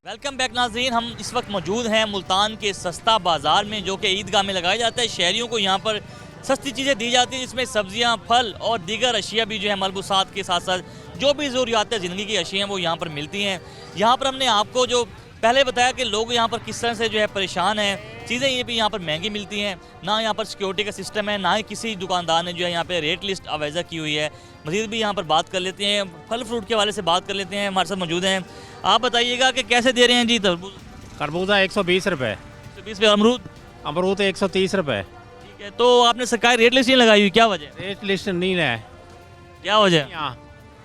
वेलकम बैक नाज़रीन, हम इस वक्त मौजूद हैं मुल्तान के सस्ता बाज़ार में, जो कि ईदगाह में लगाया जाता है। शहरियों को यहाँ पर सस्ती चीज़ें दी जाती हैं, जिसमें सब्जियाँ, फल और दीगर अशिया भी जो है मलबूसात के साथ साथ जो भी ज़रूरियात ज़िंदगी की अशिया वो यहाँ पर मिलती हैं। यहाँ पर हमने आपको जो पहले बताया कि लोग यहाँ पर किस तरह से जो है परेशान हैं। चीज़ें ये भी यहाँ पर महंगी मिलती हैं, ना यहाँ पर सिक्योरिटी का सिस्टम है, ना ही किसी दुकानदार ने जो है यहाँ पर रेट लिस्ट अवेजा की हुई है। मज़ीद भी यहाँ पर बात कर लेते हैं, फल फ्रूट के हवाले से बात कर लेते हैं। हमारे साथ मौजूद हैं, आप बताइएगा कि कैसे दे रहे हैं जी तरबूज? खरबूजा 120 रुपये, 120 रुपये। अमरूद? अमरूद 130 रुपये। ठीक है, तो आपने सरकारी रेट लिस्ट नहीं लगाई हुई, क्या वजह? रेट लिस्ट नहीं है। क्या वजह? यहाँ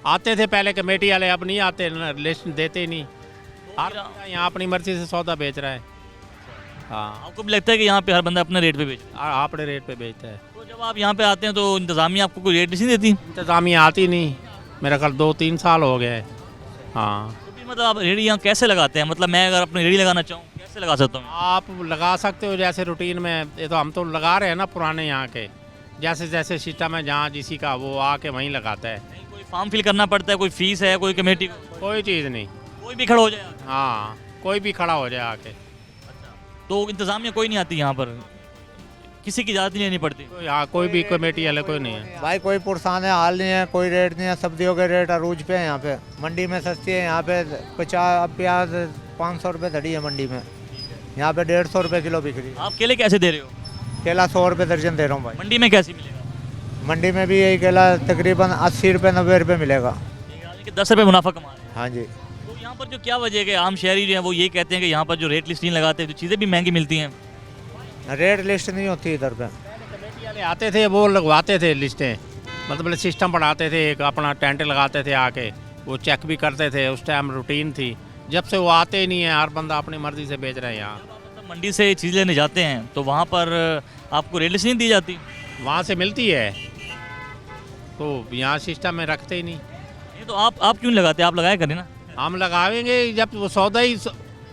आते थे पहले कमेटी वाले, अब नहीं आते, लिस्ट देते ही नहीं। यहाँ अपनी मर्जी से सौदा बेच रहा है। हाँ, आपको भी लगता है कि यहाँ पे हर बंदा अपने रेट पे बेचता है? अपने रेट पे बेचता है। तो जब आप यहाँ पे आते हैं तो इंतज़ामिया आपको कोई रेट लिस्ट नहीं देती? इंतज़ामिया आती नहीं, मेरा ख्याल 2-3 साल हो गए। हाँ, तो फिर मतलब आप रेडी यहाँ कैसे लगाते हैं? मतलब मैं अगर अपनी रेडी लगाना चाहूँ कैसे लगा सकता हूँ? आप लगा सकते हो जैसे रूटीन में। ये तो हम तो लगा रहे हैं ना पुराने यहाँ के, जैसे जैसे सिस्टम है जहाँ जिसी का वो आके वहीं लगाता है। कोई फॉर्म फिल करना पड़ता है, कोई फीस है, कोई कमेटी? कोई चीज़ नहीं, कोई भी खड़ा हो जाए? हाँ, कोई भी खड़ा हो जाए आके। तो इंतज़ामिया कोई नहीं आती यहाँ पर, किसी की इजाज़त नहीं लेनी पड़ती? यहाँ कोई भी कमेटी वाले कोई नहीं है भाई, कोई पुरसान है हाल नहीं है, कोई रेट नहीं है। सब्जियों के रेट अरूज पे है यहाँ पे, मंडी में सस्ती है। यहाँ पे 50 प्याज 500 रुपये धड़ी है मंडी में, यहाँ पे 150 रुपये किलो बिक रही है। आप केले कैसे दे रहे हो? केला 100 रुपये दर्जन दे रहा हूँ भाई। मंडी में कैसे मिलेगा? मंडी में भी यही केला तकरीबन 80 रुपये 90 रुपये मिलेगा। 10 रुपये मुनाफा कमा रहे हैं। हाँ जी। तो यहाँ पर जो क्या वजह है कि आम शहरी जो है वो ये कहते हैं कि यहाँ पर जो रेट लिस्ट नहीं लगाते तो चीज़ें भी महंगी मिलती हैं? रेट लिस्ट नहीं होती इधर पे। कमेटी वाले आते थे, वो लगवाते थे लिस्टें, मतलब सिस्टम बढ़ाते थे, एक अपना टेंट लगाते थे आके, वो चेक भी करते थे। उस टाइम रूटीन थी। जब से वो आते ही नहीं है, हर बंदा अपनी मर्जी से बेच रहे हैं यहाँ। मंडी से चीज़ लेने जाते हैं तो वहाँ पर आपको रेट लिस्ट नहीं दी जाती? वहाँ से मिलती है, तो यहाँ सिस्टम में रखते ही नहीं। ये तो आप क्यों लगाते हैं? आप लगाया करें ना। हम लगावेंगे जब वो सौदा ही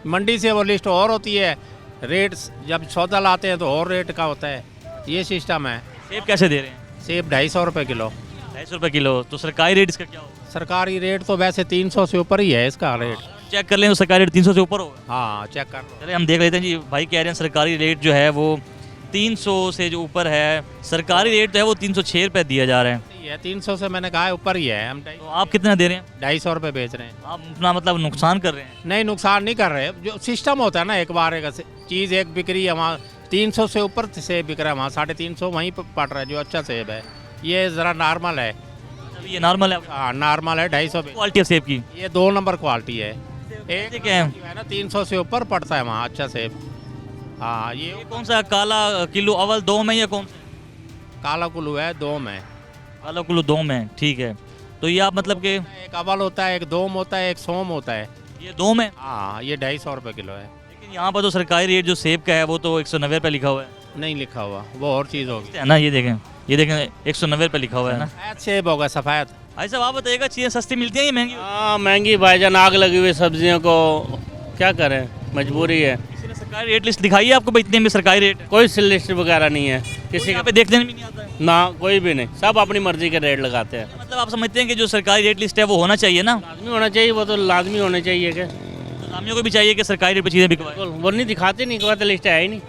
मंडी से वो लिस्ट और होती है, रेट जब सौदा लाते हैं तो और रेट का होता है, ये सिस्टम है। सेब कैसे दे रहे हैं? सेब 250 रुपये किलो। 250 रुपये किलो। तो सरकारी रेट इसका क्या होगा? सरकारी रेट तो वैसे 300 से ऊपर ही है इसका रेट। चेक कर लें तो सरकारी रेट 300 से ऊपर होगा? हाँ, चेक कर लो। चले हम देख लेते हैं जी। भाई कह रहे हैं सरकारी रेट जो है वो 300 से जो ऊपर है। सरकारी रेट जो है वो 306 रुपये दिया जा रहा है। 300 से मैंने कहा है ऊपर ही है। हम तो आप कितना दे रहे हैं? 250 रुपये बेच रहे हैं। आप अपना मतलब नुकसान कर रहे हैं? नहीं, नुकसान नहीं कर रहे। जो सिस्टम होता है ना, एक बार एक चीज़ एक बिक रही है, वहाँ 300 से ऊपर सेब बिक रहा है, वहाँ 350 वहीं पर पड़ रहा है जो अच्छा सेब है। ये ज़रा नॉर्मल है। ये नॉर्मल है? हाँ, नॉर्मल है। 250 क्वालिटी है सेब की? ये 2 नंबर क्वालिटी है। एक है ना 300 से ऊपर पड़ता है वहाँ अच्छा सेब। हाँ, ये कौन सा काला किलो अव्वल 2 में या कौन सा? काला कुल्लू है 2 में। काला कुल्लू 2 में, ठीक है। तो ये आप मतलब कि एक अव्वल होता है, एक 2 होता है, एक सोम होता है। ये 2 में? हाँ, ये 250 रुपये किलो है। लेकिन यहाँ पर तो सरकारी रेट जो सेब का है वो तो 190 रुपये लिखा हुआ है। नहीं लिखा हुआ, वो और चीज़ होगी है ना। ये देखें 190 रुपये लिखा हुआ है ना। सेब होगा सफ़ेद। भाई साहब आप बताइएगा, चीज़ें सस्ती मिलती हैं या महंगी? हाँ, महंगी भाईजान, आग लगी हुई सब्जियों को, क्या करें, मजबूरी है। किसी ने सरकारी रेट लिस्ट दिखाई है आपको भाई इतने में सरकारी रेट? कोई लिस्ट वगैरह नहीं है किसी यहाँ पे देखने में नहीं आता है ना, कोई भी नहीं, सब अपनी मर्जी के रेट लगाते हैं। मतलब आप समझते हैं कि जो सरकारी रेट लिस्ट है वो होना चाहिए ना? लाजमी होना चाहिए, वो तो लाजमी होना चाहिए। क्या इंतजामियों को भी चाहिए कि सरकारी रेट पर चीज़ें बिकवाएं? वो नहीं दिखाते, नहीं कहते, लिस्ट है ही नहीं,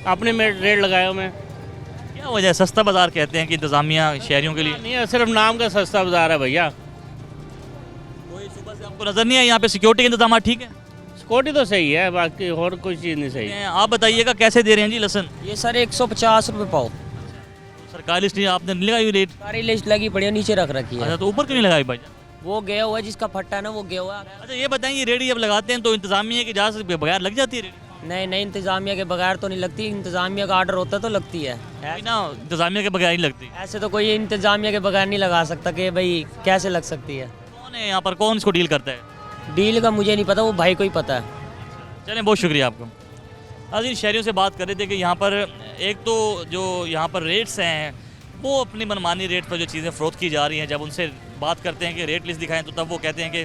अपने में रेट लगाया मैं। क्या वजह है? सस्ता बाजार कहते हैं कि इंतजामिया शहरियों के लिए नहीं है, सिर्फ नाम का सस्ता बाजार है भैया। कोई सुबह से आपको नजर नहीं है यहाँ पे सिक्योरिटी के इंतजाम ठीक है? सिक्योरिटी तो सही है, बाकी और कोई चीज़ नहीं सही है। आप बताइएगा कैसे दे रहे हैं जी लहसुन? ये सर 150 रुपये पाव। सरकारी लिस्ट आपने नहीं लगाई रेट? सरकारी लिस्ट लगी पड़ी है, नीचे रख रखी है। अच्छा, तो ऊपर क्यों नहीं लगाई भाई? वो गया हुआ है, जिसका फट्टा है ना वो गया हुआ है। अच्छा ये बताइए, रेडी जब लगाते हैं तो इंतजामिया की इजाज़त के बगैर लग जाती है रेडी? नहीं नहीं, इंतजामिया के बगैर तो नहीं लगती, इंतजामिया का आर्डर होता तो लगती है ना। इंतजामिया के बगैर नहीं लगती? ऐसे तो कोई इंतजामिया के बगैर नहीं लगा सकता कि भाई कैसे लग सकती है। कौन है यहाँ पर, कौन इसको डील करता है? डील का मुझे नहीं पता, वो भाई को ही पता है। चलें, बहुत शुक्रिया आपको। आज शहरियों से बात कर रहे थे कि यहाँ पर एक तो जो यहाँ पर रेट्स हैं वो अपनी मनमानी रेट पर जो चीज़ें फ़रोख्त की जा रही हैं, जब उनसे बात करते हैं कि रेट लिस्ट दिखाएं, तो तब वो कहते हैं कि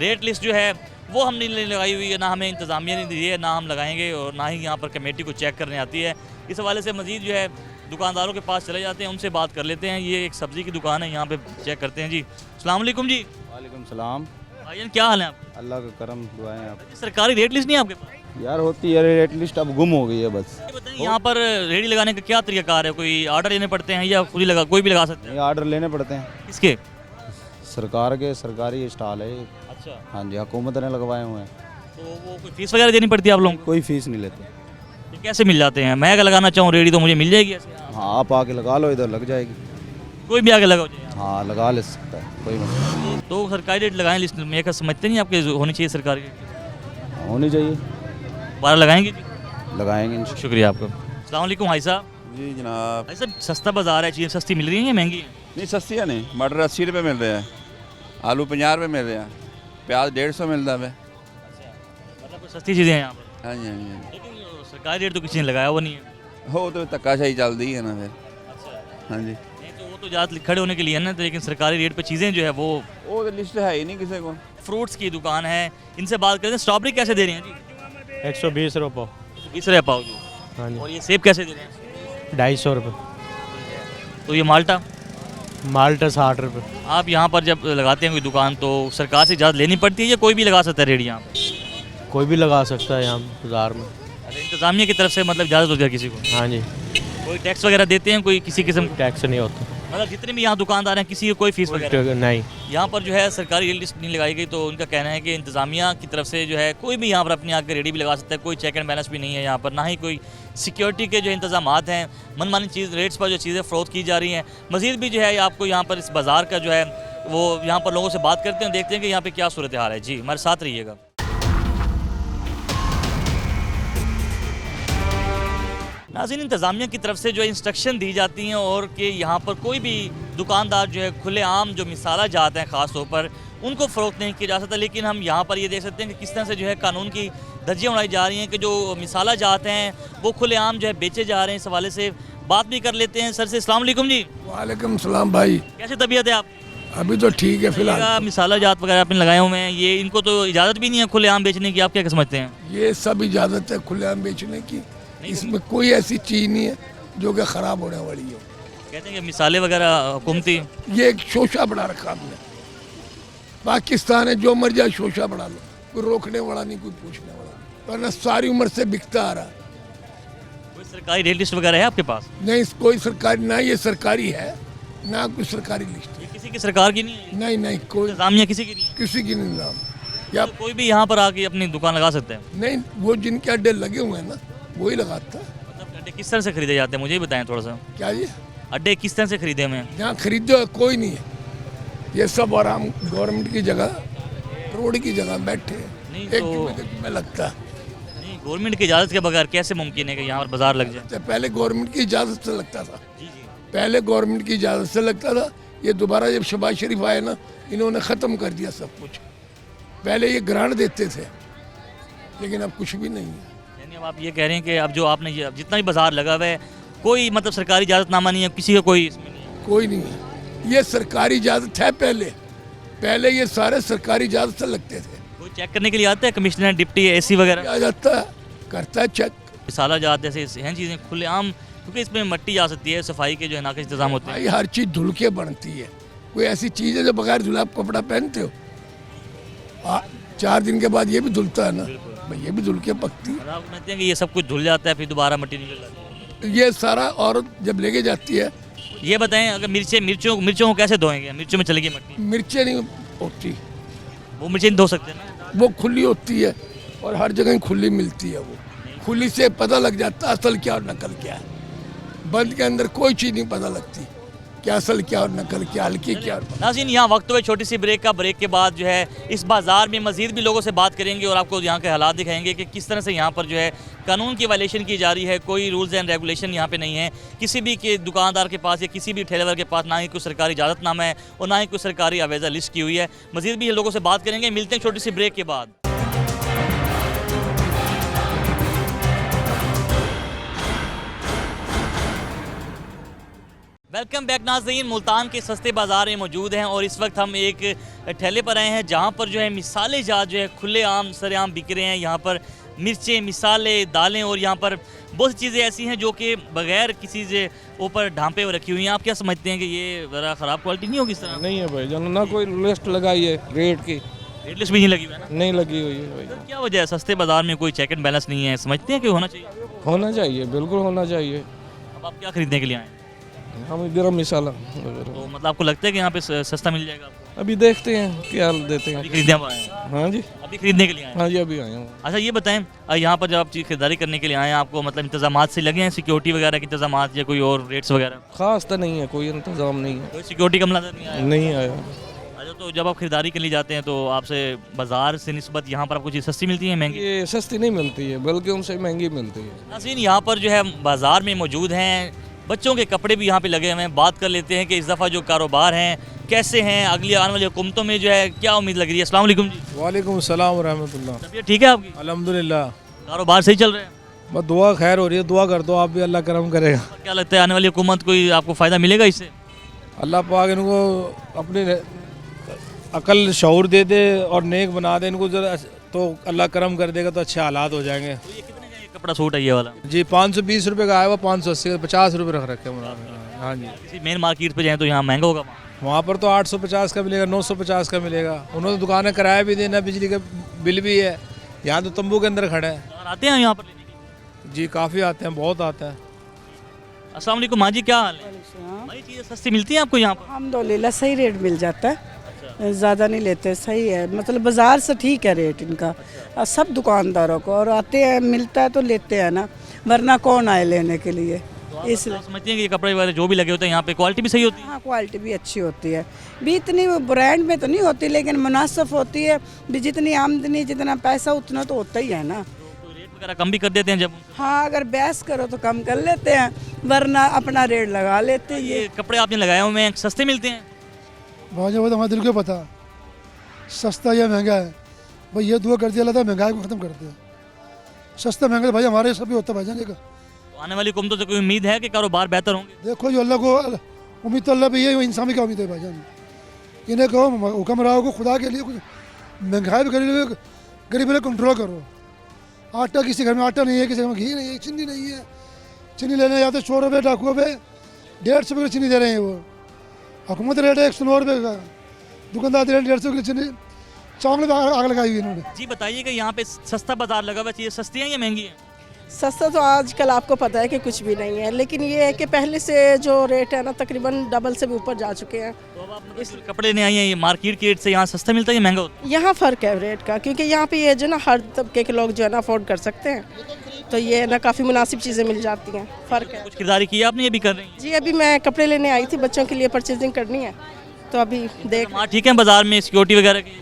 रेट लिस्ट जो है वो हमने लगाई हुई है, ना हमें इंतज़ामिया ने दी है, ना हम लगाएंगे और ना ही यहाँ पर कमेटी को चेक करने आती है। इस हवाले से मज़ीद जो है दुकानदारों के पास चले जाते हैं, उनसे बात कर लेते हैं। ये एक सब्ज़ी की दुकान है, यहाँ पे चेक करते हैं जी। अस्सलाम वालेकुम जी। वालेकुम सलाम। भाईजान क्या हाल है आप? अल्लाह का करम, दुआएं आप। सरकारी रेट लिस्ट नहीं है आपके पास? यार होती है रेट लिस्ट, अब गुम हो गई है बस। ये बताइए यहाँ पर रेडी लगाने का क्या तरीकाकार है? कोई आर्डर लेने पड़ते हैं या खुद ही लगा, कोई भी लगा सकते हैं? आर्डर लेने पड़ते हैं। किसके? सरकार के, सरकारी स्टॉल है। अच्छा। हाँ जी, हुकूमत ने लगवाए हुए हैं। तो वो कोई फीस वगैरह देनी पड़ती है आप लोगों को? कोई फीस नहीं लेते। ये कैसे मिल जाते हैं? मैं अगर लगाना चाहूँ रेडी तो मुझे मिल जाएगी ऐसे? हाँ, आप आके लगा लो, इधर लग जाएगी। कोई भी आके लगा जाए? हाँ, लगा ले सकता है, कोई मसला नहीं। तो सरकारी रेट लगाएं लिस्ट में, क्या समझते नहीं आपके होनी चाहिए सरकारी रेट? होनी चाहिए। 12 लगाएंगे जी? लगाएंगे। शुक्रिया आपका। अस्सलाम वालेकुम भाई साहब। जी जनाब। भाई साहब सस्ता बाज़ार है, चीज़ें सस्ती मिल रही हैं या महंगी हैं? नहीं, सस्ती है नहीं। मटर 80 रुपये मिल रहे हैं, आलू 50 रुपये मिल रहे हैं, प्याज 150 मिलता है। मतलब सस्ती चीज़ें हैं यहाँ पर? हाँ जी, हाँ जी। लेकिन सरकारी रेट तो किसी ने लगाया हुआ नहीं है। हो तो धक्काशाही चलती है ना फिर। हाँ जी। नहीं तो वो तो ज़्यादा खड़े होने के लिए है ना, तो लेकिन सरकारी रेट पे चीज़ें जो है वो तो लिस्ट है ही नहीं किसी को। फ्रूट्स की दुकान है, इनसे बात करते हैं। स्ट्रॉबेरी कैसे दे रहे हैं जी? 120 रुपये। 20 रुपये पाव जी। हाँ जी। और ये सेब कैसे दे रहे हैं? 250 रुपये। तो ये माल्टा? माल्टा 60 रुपये। आप यहाँ पर जब लगाते हैं कोई दुकान तो सरकार से इजाज़त लेनी पड़ती है या कोई भी लगा सकता है रेडी यहाँ पर? कोई भी लगा सकता है यहाँ बाजार में। अच्छा, इंतज़ामिया की तरफ से मतलब इजाज़त होती है किसी को? हाँ जी। कोई टैक्स वगैरह देते हैं कोई किसी किस्म? टैक्स नहीं होता। मतलब जितने भी यहाँ दुकानदार हैं किसी को कोई फीस वगैरह नहीं। यहाँ पर जो है सरकारी रेट लिस्ट नहीं लगाई गई, तो उनका कहना है कि इंतज़ामिया की तरफ से जो है कोई भी यहाँ पर अपनी आके रेडी भी लगा सकता है, कोई चेक एंड बैलेंस भी नहीं है यहाँ पर, ना ही कोई सिक्योरिटी के जो इंतजामात हैं। मनमानी चीज़ रेट्स पर जो चीज़ें फ़रोख्त की जा रही हैं। मज़ीद भी जो है आपको यहाँ पर इस बाज़ार का जो है वो यहाँ पर लोगों से बात करते हैं, देखते हैं कि यहाँ पर क्या सूरत हाल है। जी हमारे साथ रहिएगा। नाज़रीन, इंतज़ामिया की तरफ से जो इंस्ट्रक्शन दी जाती हैं और कि यहाँ पर कोई भी दुकानदार जो है खुलेआम जो मिसाला जात हैं ख़ास तौर पर उनको फ़रोख्त नहीं किया जा सकता। लेकिन हम यहाँ पर ये देख सकते हैं कि किस तरह से जो है कानून की धज्जियाँ उड़ाई जा रही हैं कि जो मिसाला जात हैं वो खुलेआम जो है बेचे जा रहे हैं। इस हवाले से बात भी कर लेते हैं सर से। अस्सलाम वालेकुम जी। वालेकुम सलाम भाई। कैसे तबीयत है आप? अभी तो ठीक है फिलहाल। मिसाला जात वगैरह आपने लगाए हुए हैं, ये इनको तो इजाज़त भी नहीं है खुलेआम बेचने की, आप क्या समझते हैं? ये सब इजाज़त है खुलेआम बेचने की, इसमें कोई ऐसी चीज़ नहीं है जो कि ख़राब होने वाली हो। कहते हैं कि मिसाले वगैरह हुकूमती, ये एक शोशा बढ़ा रखा हमने। पाकिस्तान है, जो मर जाए शोशा बढ़ा लो, कोई रोकने वाला नहीं, कोई पूछने वाला नहीं, वरना सारी उम्र से बिकता आ रहा है। कोई सरकारी रेट लिस्ट वगैरह है आपके पास? नहीं, कोई सरकारी, ना ये सरकारी है ना कोई सरकारी लिस्ट। किसी की सरकार की नहीं है? नहीं नहीं, कोई इंतज़ामिया किसी की नहीं? किसी की नहीं नाम। या तो कोई भी यहाँ पर आके अपनी दुकान लगा सकते हैं? नहीं, वो जिनके अड्डे लगे हुए हैं ना वही लगाता है। मतलब अड्डे किस तरह से खरीदे जाते हैं मुझे भी बताएं थोड़ा सा। क्या ये अड्डे किस तरह से खरीदे हुए हैं? यहाँ खरीदो कोई नहीं है, ये सब आराम गवर्नमेंट की जगह, रोड की जगह बैठे नहीं एक तो में लगता है। नहीं, गवर्नमेंट की इजाज़त के बगैर कैसे मुमकिन है कि यहाँ पर बाजार लग जाए? पहले गवर्नमेंट की इजाज़त से लगता था। पहले गवर्नमेंट की इजाज़त से लगता था। ये दोबारा जब शहबाज शरीफ आए ना, इन्होंने ख़त्म कर दिया सब कुछ। पहले ये ग्रांट देते थे, लेकिन अब कुछ भी नहीं है। यानी अब आप ये कह रहे हैं कि अब जो आपने जितना भी बाजार लगा हुआ है कोई मतलब सरकारी इजाज़तनामा नहीं है किसी का? कोई इसमें नहीं है? कोई नहीं है। ये सरकारी इजाज़त है पहले ये सारे सरकारी इजाज़त से लगते थे। कोई चेक करने के लिए आता है? कमिश्नर, डिप्टी, एसी वगैरह आ जाता है, करता है चेक। मिसाला जात जैसे हैं चीज़ें खुलेआम, क्योंकि इसमें मिट्टी जा सकती है, सफाई के जो है नाके इंतजाम होते हैं। हर चीज़ धुल के बनती है। कोई ऐसी चीज़ है जो बगैर धुला आप कपड़ा पहनते हो? 4 दिन के बाद ये भी धुलता है ना भाई, ये भी धुल के पकती है। आप कहते हैं कि ये सब कुछ धुल जाता है फिर दोबारा मिट्टी निकल जाती है? ये सारा औरत जब लेके जाती है। ये बताएं, अगर मिर्चों को कैसे धोएंगे? मिर्चों में चलेगी मिट्टी? मिर्चें नहीं होती, वो मिर्चें नहीं धो सकते ना? वो खुली होती है और हर जगह खुली मिलती है। वो खुली से पता लग जाता है असल क्या और नकल क्या है। बंद के अंदर कोई चीज़ नहीं पता लगती क्या असल क्या और नकल क्या, हल्की क्या। नाज़रीन, यहाँ वक्त हुए छोटी सी ब्रेक का। ब्रेक के बाद जो है इस बाज़ार में मज़ीद भी लोगों से बात करेंगे और आपको यहाँ के हालात दिखाएंगे कि किस तरह से यहाँ पर जो है कानून की वायलेशन की जा रही है। कोई रूल्स एंड रेगुलेशन यहाँ पे नहीं है किसी भी के दुकानदार के पास या किसी भी ठेलेवर के पास, ना ही कोई सरकारी इजाज़तनामा है और ना ही कोई सरकारी अवेज़ा लिस्ट की हुई है। मज़ीद भी लोगों से बात करेंगे। मिलते हैं छोटी सी ब्रेक के बाद। वेलकम बैक नाज़रीन, मुल्तान के सस्ते बाज़ार में मौजूद हैं और इस वक्त हम एक ठेले पर आए हैं जहां पर जो है मिसाले जात जो है खुलेआम सरेआम बिक रहे हैं। यहां पर मिर्चें, मिसाले, दालें और यहां पर बहुत सी चीज़ें ऐसी हैं जो कि बगैर किसी से ऊपर ढांपे हुए रखी हुई हैं। आप क्या समझते हैं कि ये ज़रा ख़राब क्वालिटी नहीं होगी इस तरह? नहीं है भाई जान, ना कोई लिस्ट लगाई है रेट की, रेट लिस्ट भी नहीं लगी हुई है ना? नहीं लगी हुई है भाई। तो क्या वजह है, सस्ते बाज़ार में कोई चेक एंड बैलेंस नहीं है? समझते हैं कि होना चाहिए? होना चाहिए, बिल्कुल होना चाहिए। अब आप क्या खरीदने के लिए आए हैं? हम गरम मिसाला तो मतलब आपको लगता है कि यहाँ पे सस्ता मिल जाएगा आपको? अभी देखते हैं क्या देते हैं। अभी खरीदने आए हैं? हाँ जी, अभी खरीदने के लिए आए हैं? हाँ जी अभी आए हैं। अच्छा ये बताएं, यहाँ पर जब आप चीज़ खरीदारी करने के लिए आए हैं आपको मतलब इंतजाम से लगे हैं, सिक्योरिटी वगैरह के इंतजाम या कोई और रेट्स वगैरह? खास तो नहीं है, कोई इंतजाम नहीं है। कोई सिक्योरिटी का मुलाज़ा नहीं आया? नहीं आया। अच्छा तो जब आप खरीदारी के लिए जाते हैं तो आपसे बाज़ार से निस्बत यहाँ पर आपको चीज़ सस्ती मिलती है महंगी? ये सस्ती नहीं मिलती है बल्कि उनसे महंगी मिलती है। नाज़रीन यहाँ पर जो है बाज़ार में मौजूद हैं, बच्चों के कपड़े भी यहाँ पे लगे हुए हैं। बात कर लेते हैं कि इस दफ़ा जो कारोबार हैं कैसे हैं, अगली आने वाली हुकूमतों में जो है क्या उम्मीद लग रही है? अस्सलाम वालेकुम जी। वालेकुम सलाम व रहमतुल्लाह। तबीयत ठीक है आपकी? अल्हम्दुलिल्लाह, कारोबार सही चल रहा है? बस दुआ खैर हो रही है, दुआ कर दो आप भी, अल्लाह करम करेगा। क्या लगता है आने वाली हुकूमत कोई आपको फ़ायदा मिलेगा इससे? अल्लाह पाक इनको अपनी अकल शऊर दे दे और नेक बना दे इनको जरा, तो अल्लाह करम कर देगा तो अच्छे हालात हो जाएंगे। तो ये कितने का ये कपड़ा सूट है ये वाला? जी 520 रुपये का आया हुआ, 580 50 रुपये रख रखे हैं। हाँ जी, किसी मेन मार्केट पे जाएं तो यहाँ महंगा होगा? वहाँ पर तो 850 का मिलेगा, 950 का मिलेगा। उन्होंने दुकानें किराया भी देना, बिजली का बिल भी है। यहाँ तो तंबू के अंदर खड़े हैं। आते हैं यहाँ पर लेने के लिए? जी काफ़ी आते हैं, बहुत आते हैं। अस्सलाम वालेकुम माँ जी, क्या हाल है? भाई चीज़ें सस्ती मिलती हैं आपको यहाँ पर? अल्हम्दुलिल्लाह सही रेट मिल जाता है, ज़्यादा नहीं लेते, सही है, मतलब बाज़ार से ठीक है रेट इनका सब दुकानदारों को, और आते हैं मिलता है तो लेते हैं ना, वरना कौन आए लेने के लिए। इसलिए समझती हैं कि ये कपड़े वगैरह जो भी लगे होते हैं यहाँ पे क्वालिटी भी सही होती है? हाँ क्वालिटी भी अच्छी होती है, भी इतनी ब्रांड में तो नहीं होती लेकिन मुनासिब होती है, भी जितनी आमदनी जितना पैसा उतना तो होता ही है ना। तो रेट वगैरह कम भी कर देते हैं जब? हाँ अगर बहस करो तो कम कर लेते हैं, वरना अपना रेट लगा लेते हैं। ये कपड़े आपने लगाए हुए हैं सस्ते मिलते हैं? भाई वो तो हमारे दिल को पता सस्ता या महंगा है, भाई ये दुआ कर दिया अल्लाह ताला महंगाई को ख़त्म कर दिया। सस्ता महंगा तो भाई हमारे सब भी होता है भाईजान। तो आने वाली हुकूमतों से कोई उम्मीद है कि कारोबार बेहतर होंगे? देखो जो अल्लाह को उम्मीद तो अल्लाह भी ये इंसान भी क्या उम्मीद है भाईजान। इन्हें कहो हुक्मरानों को खुदा के लिए कुछ महंगाई भी गरीब लोग कंट्रोल करो। आटा किसी घर में आटा नहीं है, किसी घर में घी नहीं है, चीनी नहीं है। चीनी लेने जाते 100 रुपये डाकुओं पे 150 रुपये चीनी दे रहे हैं वो। हुकूमत रेट है 109 रुपये का, दुकानदार दे रहे हैं 150 किलो चीनी। चावल में आग लगाई हुई इन्होंने। जी बताइए कि यहाँ पे सस्ता बाजार लगा हुआ, चीज़ें सस्ती हैं या महंगी हैं? सस्ता तो आजकल आपको पता है कि कुछ भी नहीं है, लेकिन ये है कि पहले से जो रेट है ना तकरीबन डबल से भी ऊपर जा चुके हैं। तो अब आप मतलब कपड़े नहीं आई हैं, ये मार्केट के रेट से यहाँ सस्ता मिलता है या महंगा होता है? यहाँ फ़र्क है रेट का, क्योंकि यहाँ पे ये जो ना हर तबके के लोग जो है ना अफोर्ड कर सकते हैं, तो ये ना काफ़ी मुनासिब चीज़ें मिल जाती हैं, फ़र्क है। कुछ खरीदारी की आपने, ये भी कर रही हैं? जी अभी मैं कपड़े लेने आई थी, बच्चों के लिए परचेजिंग करनी है, तो अभी देख। ठीक है बाजार में सिक्योरिटी वगैरह की?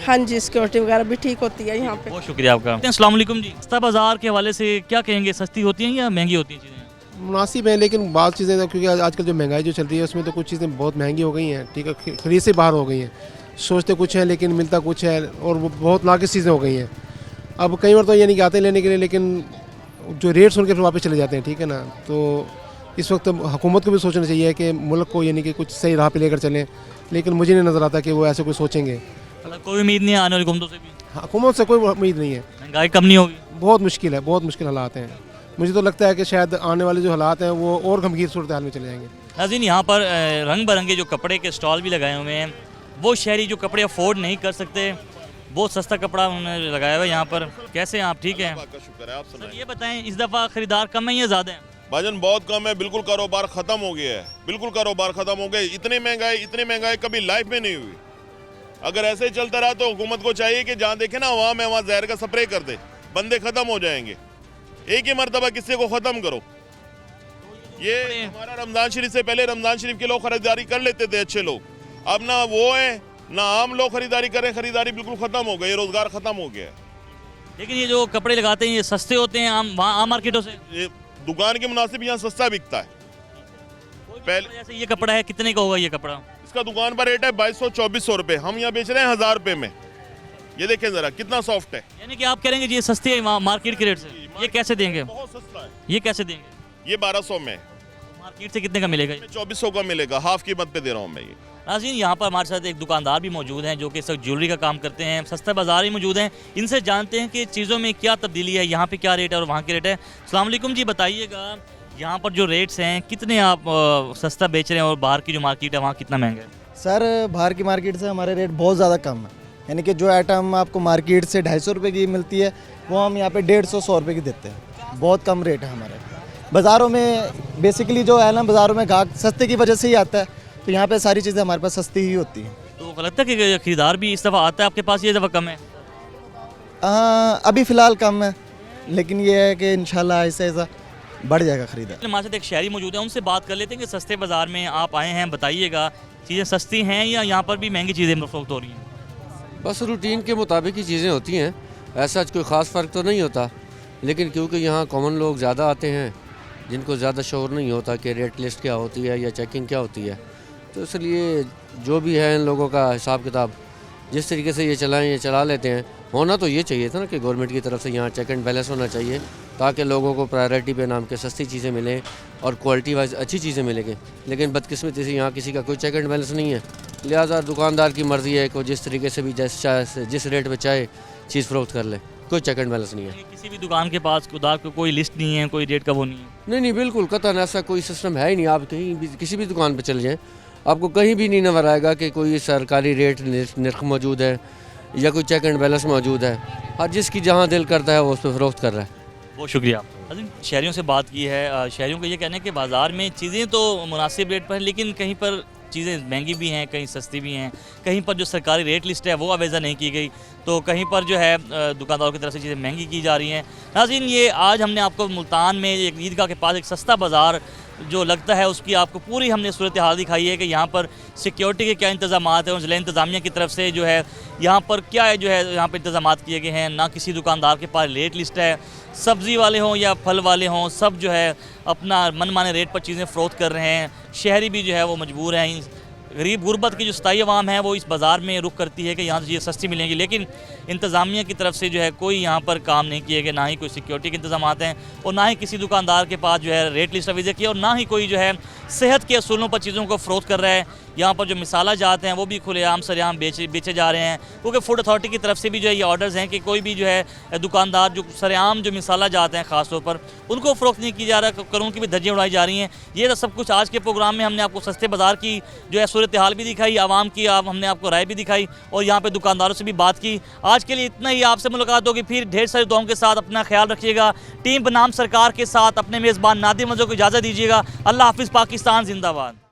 हाँ जी सिक्योरिटी वगैरह भी ठीक होती है यहाँ पे। बहुत शुक्रिया आपका। अस्सलाम वालेकुम जी, सस्ता बाजार के हवाले से क्या कहेंगे, सस्ती होती हैं या महंगी होती हैं चीज़ें? मुनासिब है, लेकिन बहुत चीज़ें तो क्योंकि आजकल जो महंगाई जो चल रही है उसमें तो कुछ चीज़ें बहुत महंगी हो गई हैं, ठीक है, खरीद से बाहर हो गई हैं। सोचते कुछ है लेकिन मिलता कुछ है, और वो बहुत नाकिस चीज़ें हो गई हैं। अब कई बार तो ये नहीं कि आते लेने के लिए, लेकिन जो रेट सुन के फिर वापस चले जाते हैं, ठीक है ना। तो इस वक्त हुकूमत को भी सोचना चाहिए कि मुल्क को यानी कि कुछ सही राह पे लेकर चलें, लेकिन मुझे नहीं नज़र आता कि वो ऐसे कुछ सोचेंगे। मतलब कोई उम्मीद नहीं है आने वाली हुकूमतों से भी? हुकूमत से कोई उम्मीद नहीं है। महंगाई कम नहीं होगी? बहुत मुश्किल है, बहुत मुश्किल हालात हैं। मुझे तो लगता है कि शायद आने वाले जो हालात हैं वो और गंभीर सूरत हाल में चले जाएंगे। नाज़रीन यहाँ पर रंग बिरंगे जो कपड़े के स्टॉल भी लगाए हुए हैं, वो शहरी जो कपड़े अफोर्ड नहीं कर सकते, बहुत सस्ता कपड़ा उन्होंने लगाया हुआ है यहाँ पर। कैसे हैं आप, ठीक हैं? शुक्र है, आप सर ये बताएं इस दफ़ा ख़रीदार कम है या ज़्यादा है? भाईजान बहुत कम है, बिल्कुल कारोबार ख़त्म हो गया है, बिल्कुल कारोबार ख़त्म हो गया। इतनी महंगाई कभी लाइफ में नहीं हुई। अगर ऐसे ही चलता रहा तो हुकूमत को चाहिए कि जहाँ देखे ना वहाँ में वहाँ जहर का स्प्रे कर दे, बंदे ख़त्म हो जाएंगे। एक ही मरतबा किस्से को ख़त्म करो। ये हमारा रमज़ान शरीफ से पहले रमज़ान शरीफ के लोग खरीदारी कर लेते थे, अच्छे लोग। अब ना वो है ना आम लोग खरीदारी करें, खरीदारी बिल्कुल ख़त्म हो गई, रोज़गार ख़त्म हो गया है। लेकिन ये जो कपड़े लगाते हैं ये सस्ते होते हैं वहाँ आम मार्केटों से? ये दुकान के मुनासिब यहाँ सस्ता बिकता है। पहले जैसे ये कपड़ा है, कितने का होगा ये कपड़ा? इसका दुकान पर रेट है 2200-2400 रुपये, हम यहाँ बेच रहे हैं 1000 रुपये में। ये देखें जरा कितना सॉफ्ट है। यानी कि आप कह रहे हैं कि ये सस्ते है मार्केट के रेट से? ये कैसे देंगे? बहुत सस्ता है। ये कैसे देंगे? ये 1200 में। मार्केट से कितने का मिलेगा? 2400 का मिलेगा, हाफ कीमत पे दे रहा हूँ मैं ये। नाज़रीन, यहाँ पर हमारे साथ एक दुकानदार भी मौजूद हैं जो कि सब ज्वेलरी का काम करते हैं, सस्ता बाज़ार ही मौजूद हैं। इनसे जानते हैं कि चीज़ों में क्या तब्दीली है, यहाँ पे क्या रेट है और वहाँ के रेट है। अस्सलाम वालेकुम जी, बताइएगा यहाँ पर जो रेट्स हैं कितने आप सस्ता बेच रहे हैं और बाहर की जो मार्केट है वहाँ कितना महंगा है? सर बाहर की मार्केट से हमारे रेट बहुत ज़्यादा कम है, यानी कि जो आइटम आपको मार्केट से 250 रुपये की मिलती है वो हम यहाँ पे 150-100 रुपये की देते हैं। बहुत कम रेट है हमारे बाज़ारों में। बेसिकली जो है ना, बाज़ारों में ग्राहक सस्ते की वजह से ही आता है, तो यहाँ पे सारी चीज़ें हमारे पास सस्ती ही होती हैं। तो लगता है कि खरीदार भी इस दफ़ा आता है आपके पास, ये दफ़ा कम है? अभी फ़िलहाल कम है, लेकिन ये है कि इंशाल्लाह ऐसा ऐसा बढ़ जाएगा खरीदार। हमारे साथ एक शहरी मौजूद है, उनसे बात कर लेते हैं कि सस्ते बाज़ार में आप आए हैं, बताइएगा चीज़ें सस्ती हैं या यहाँ पर भी महंगी चीज़ें फरोख्त हो रही हैं? बस रूटीन के मुताबिक ही चीज़ें होती हैं, ऐसा कोई ख़ास फ़र्क तो नहीं होता, लेकिन क्योंकि यहाँ कॉमन लोग ज़्यादा आते हैं जिनको ज़्यादा शौर नहीं होता कि रेट लिस्ट क्या होती है या चेकिंग क्या होती है, तो इसलिए जो भी है इन लोगों का हिसाब किताब जिस तरीके से ये चलाएं ये चला लेते हैं। होना तो ये चाहिए था ना कि गवर्नमेंट की तरफ से यहाँ चेक एंड बैलेंस होना चाहिए, ताकि लोगों को प्रायोरिटी पे नाम के सस्ती चीज़ें मिलें और क्वालिटी वाइज अच्छी चीज़ें मिलेंगे। लेकिन बदकिस्मती से यहाँ किसी का कोई चेक एंड बैलेंस नहीं है, लिहाजा दुकानदार की मर्ज़ी है कि जिस तरीके से भी जिस रेट पर चाहे चीज़ फ़रोख्त कर ले, कोई चेक एंड बैलेंस नहीं है। किसी भी दुकान के पास खुदा को कोई लिस्ट नहीं है, कोई रेट का वो नहीं है? नहीं, बिल्कुल कतई ऐसा कोई सिस्टम है ही नहीं। आप कहीं भी किसी भी दुकान पर चले जाएँ, आपको कहीं भी नहीं नज़र आएगा कि कोई सरकारी रेट निर्ख मौजूद है या कोई चेक एंड बैलेंस मौजूद है। हर जिसकी जहाँ दिल करता है वो उस पर फ़रोख्त कर रहा है। बहुत शुक्रिया। शहरियों से बात की है, शहरियों का ये कहना है कि बाज़ार में चीज़ें तो मुनासिब रेट पर हैं, लेकिन कहीं पर चीज़ें महंगी भी हैं, कहीं सस्ती भी हैं, कहीं पर जो सरकारी रेट लिस्ट है वो अवेज़ा नहीं की गई, तो कहीं पर जो है दुकानदारों की तरफ से चीज़ें महंगी की जा रही हैं। नाज़रीन, ये आज हमने आपको मुल्तान में एक ईदगाह के पास एक सस्ता बाज़ार जो लगता है उसकी आपको पूरी हमने सूरत हाल दिखाई है कि यहाँ पर सिक्योरिटी के क्या इंतज़ाम हैं और ज़िला इंतज़ामिया की तरफ से जो है यहाँ पर क्या है जो है यहाँ पर इंतज़ाम किए गए हैं। ना किसी दुकानदार के पास रेट लिस्ट है, सब्ज़ी वाले हों या फल वाले हों, सब जो है अपना मनमाने रेट पर चीज़ें फ़रोख्त कर रहे हैं। शहरी भी जो है वो मजबूर हैं, गरीब गुरबत की जो स्थायी आवाम है वो इस बाज़ार में रुख करती है कि यहाँ से चीज़ें सस्ती मिलेंगी, लेकिन इंतज़ामिया की तरफ से जो है कोई यहाँ पर काम नहीं किए गए, ना ही कोई सिक्योरिटी के इंतजाम हैं और ना ही किसी दुकानदार के पास जो है रेट लिस्ट अवेज़ा किया और ना ही कोई जो है सेहत के असूलों पर चीज़ों को फ़रोख्त कर रहा है। यहाँ पर जो मिसाला जाते हैं वो भी खुलेआम सरेआम बेचे जा रहे हैं, क्योंकि फूड अथॉरिटी की तरफ से भी जो है ये ऑर्डर्स हैं कि कोई भी जो है दुकानदार जो सरेआम जो मिसाला जाते हैं ख़ास तौर पर उनको फ़रोख्त नहीं किया जा रहा, कानून की भी धज्जियाँ उड़ाई जा रही हैं। ये सब कुछ आज के प्रोग्राम में हमने आपको सस्ते बाज़ार की जो है सूरत हाल भी दिखाई, आवाम की हमने आपको राय भी दिखाई और यहाँ पर दुकानदारों से भी बात की। आज के लिए इतना ही, आपसे मुलाकात होगी फिर ढेर सारी दुआओं के साथ। अपना ख्याल रखिएगा। टीम बनाम सरकार के साथ अपने मेज़बान नादिर मज़हर को इजाज़त दीजिएगा। अल्लाह हाफ़िज़। पाकिस्तान जिंदाबाद।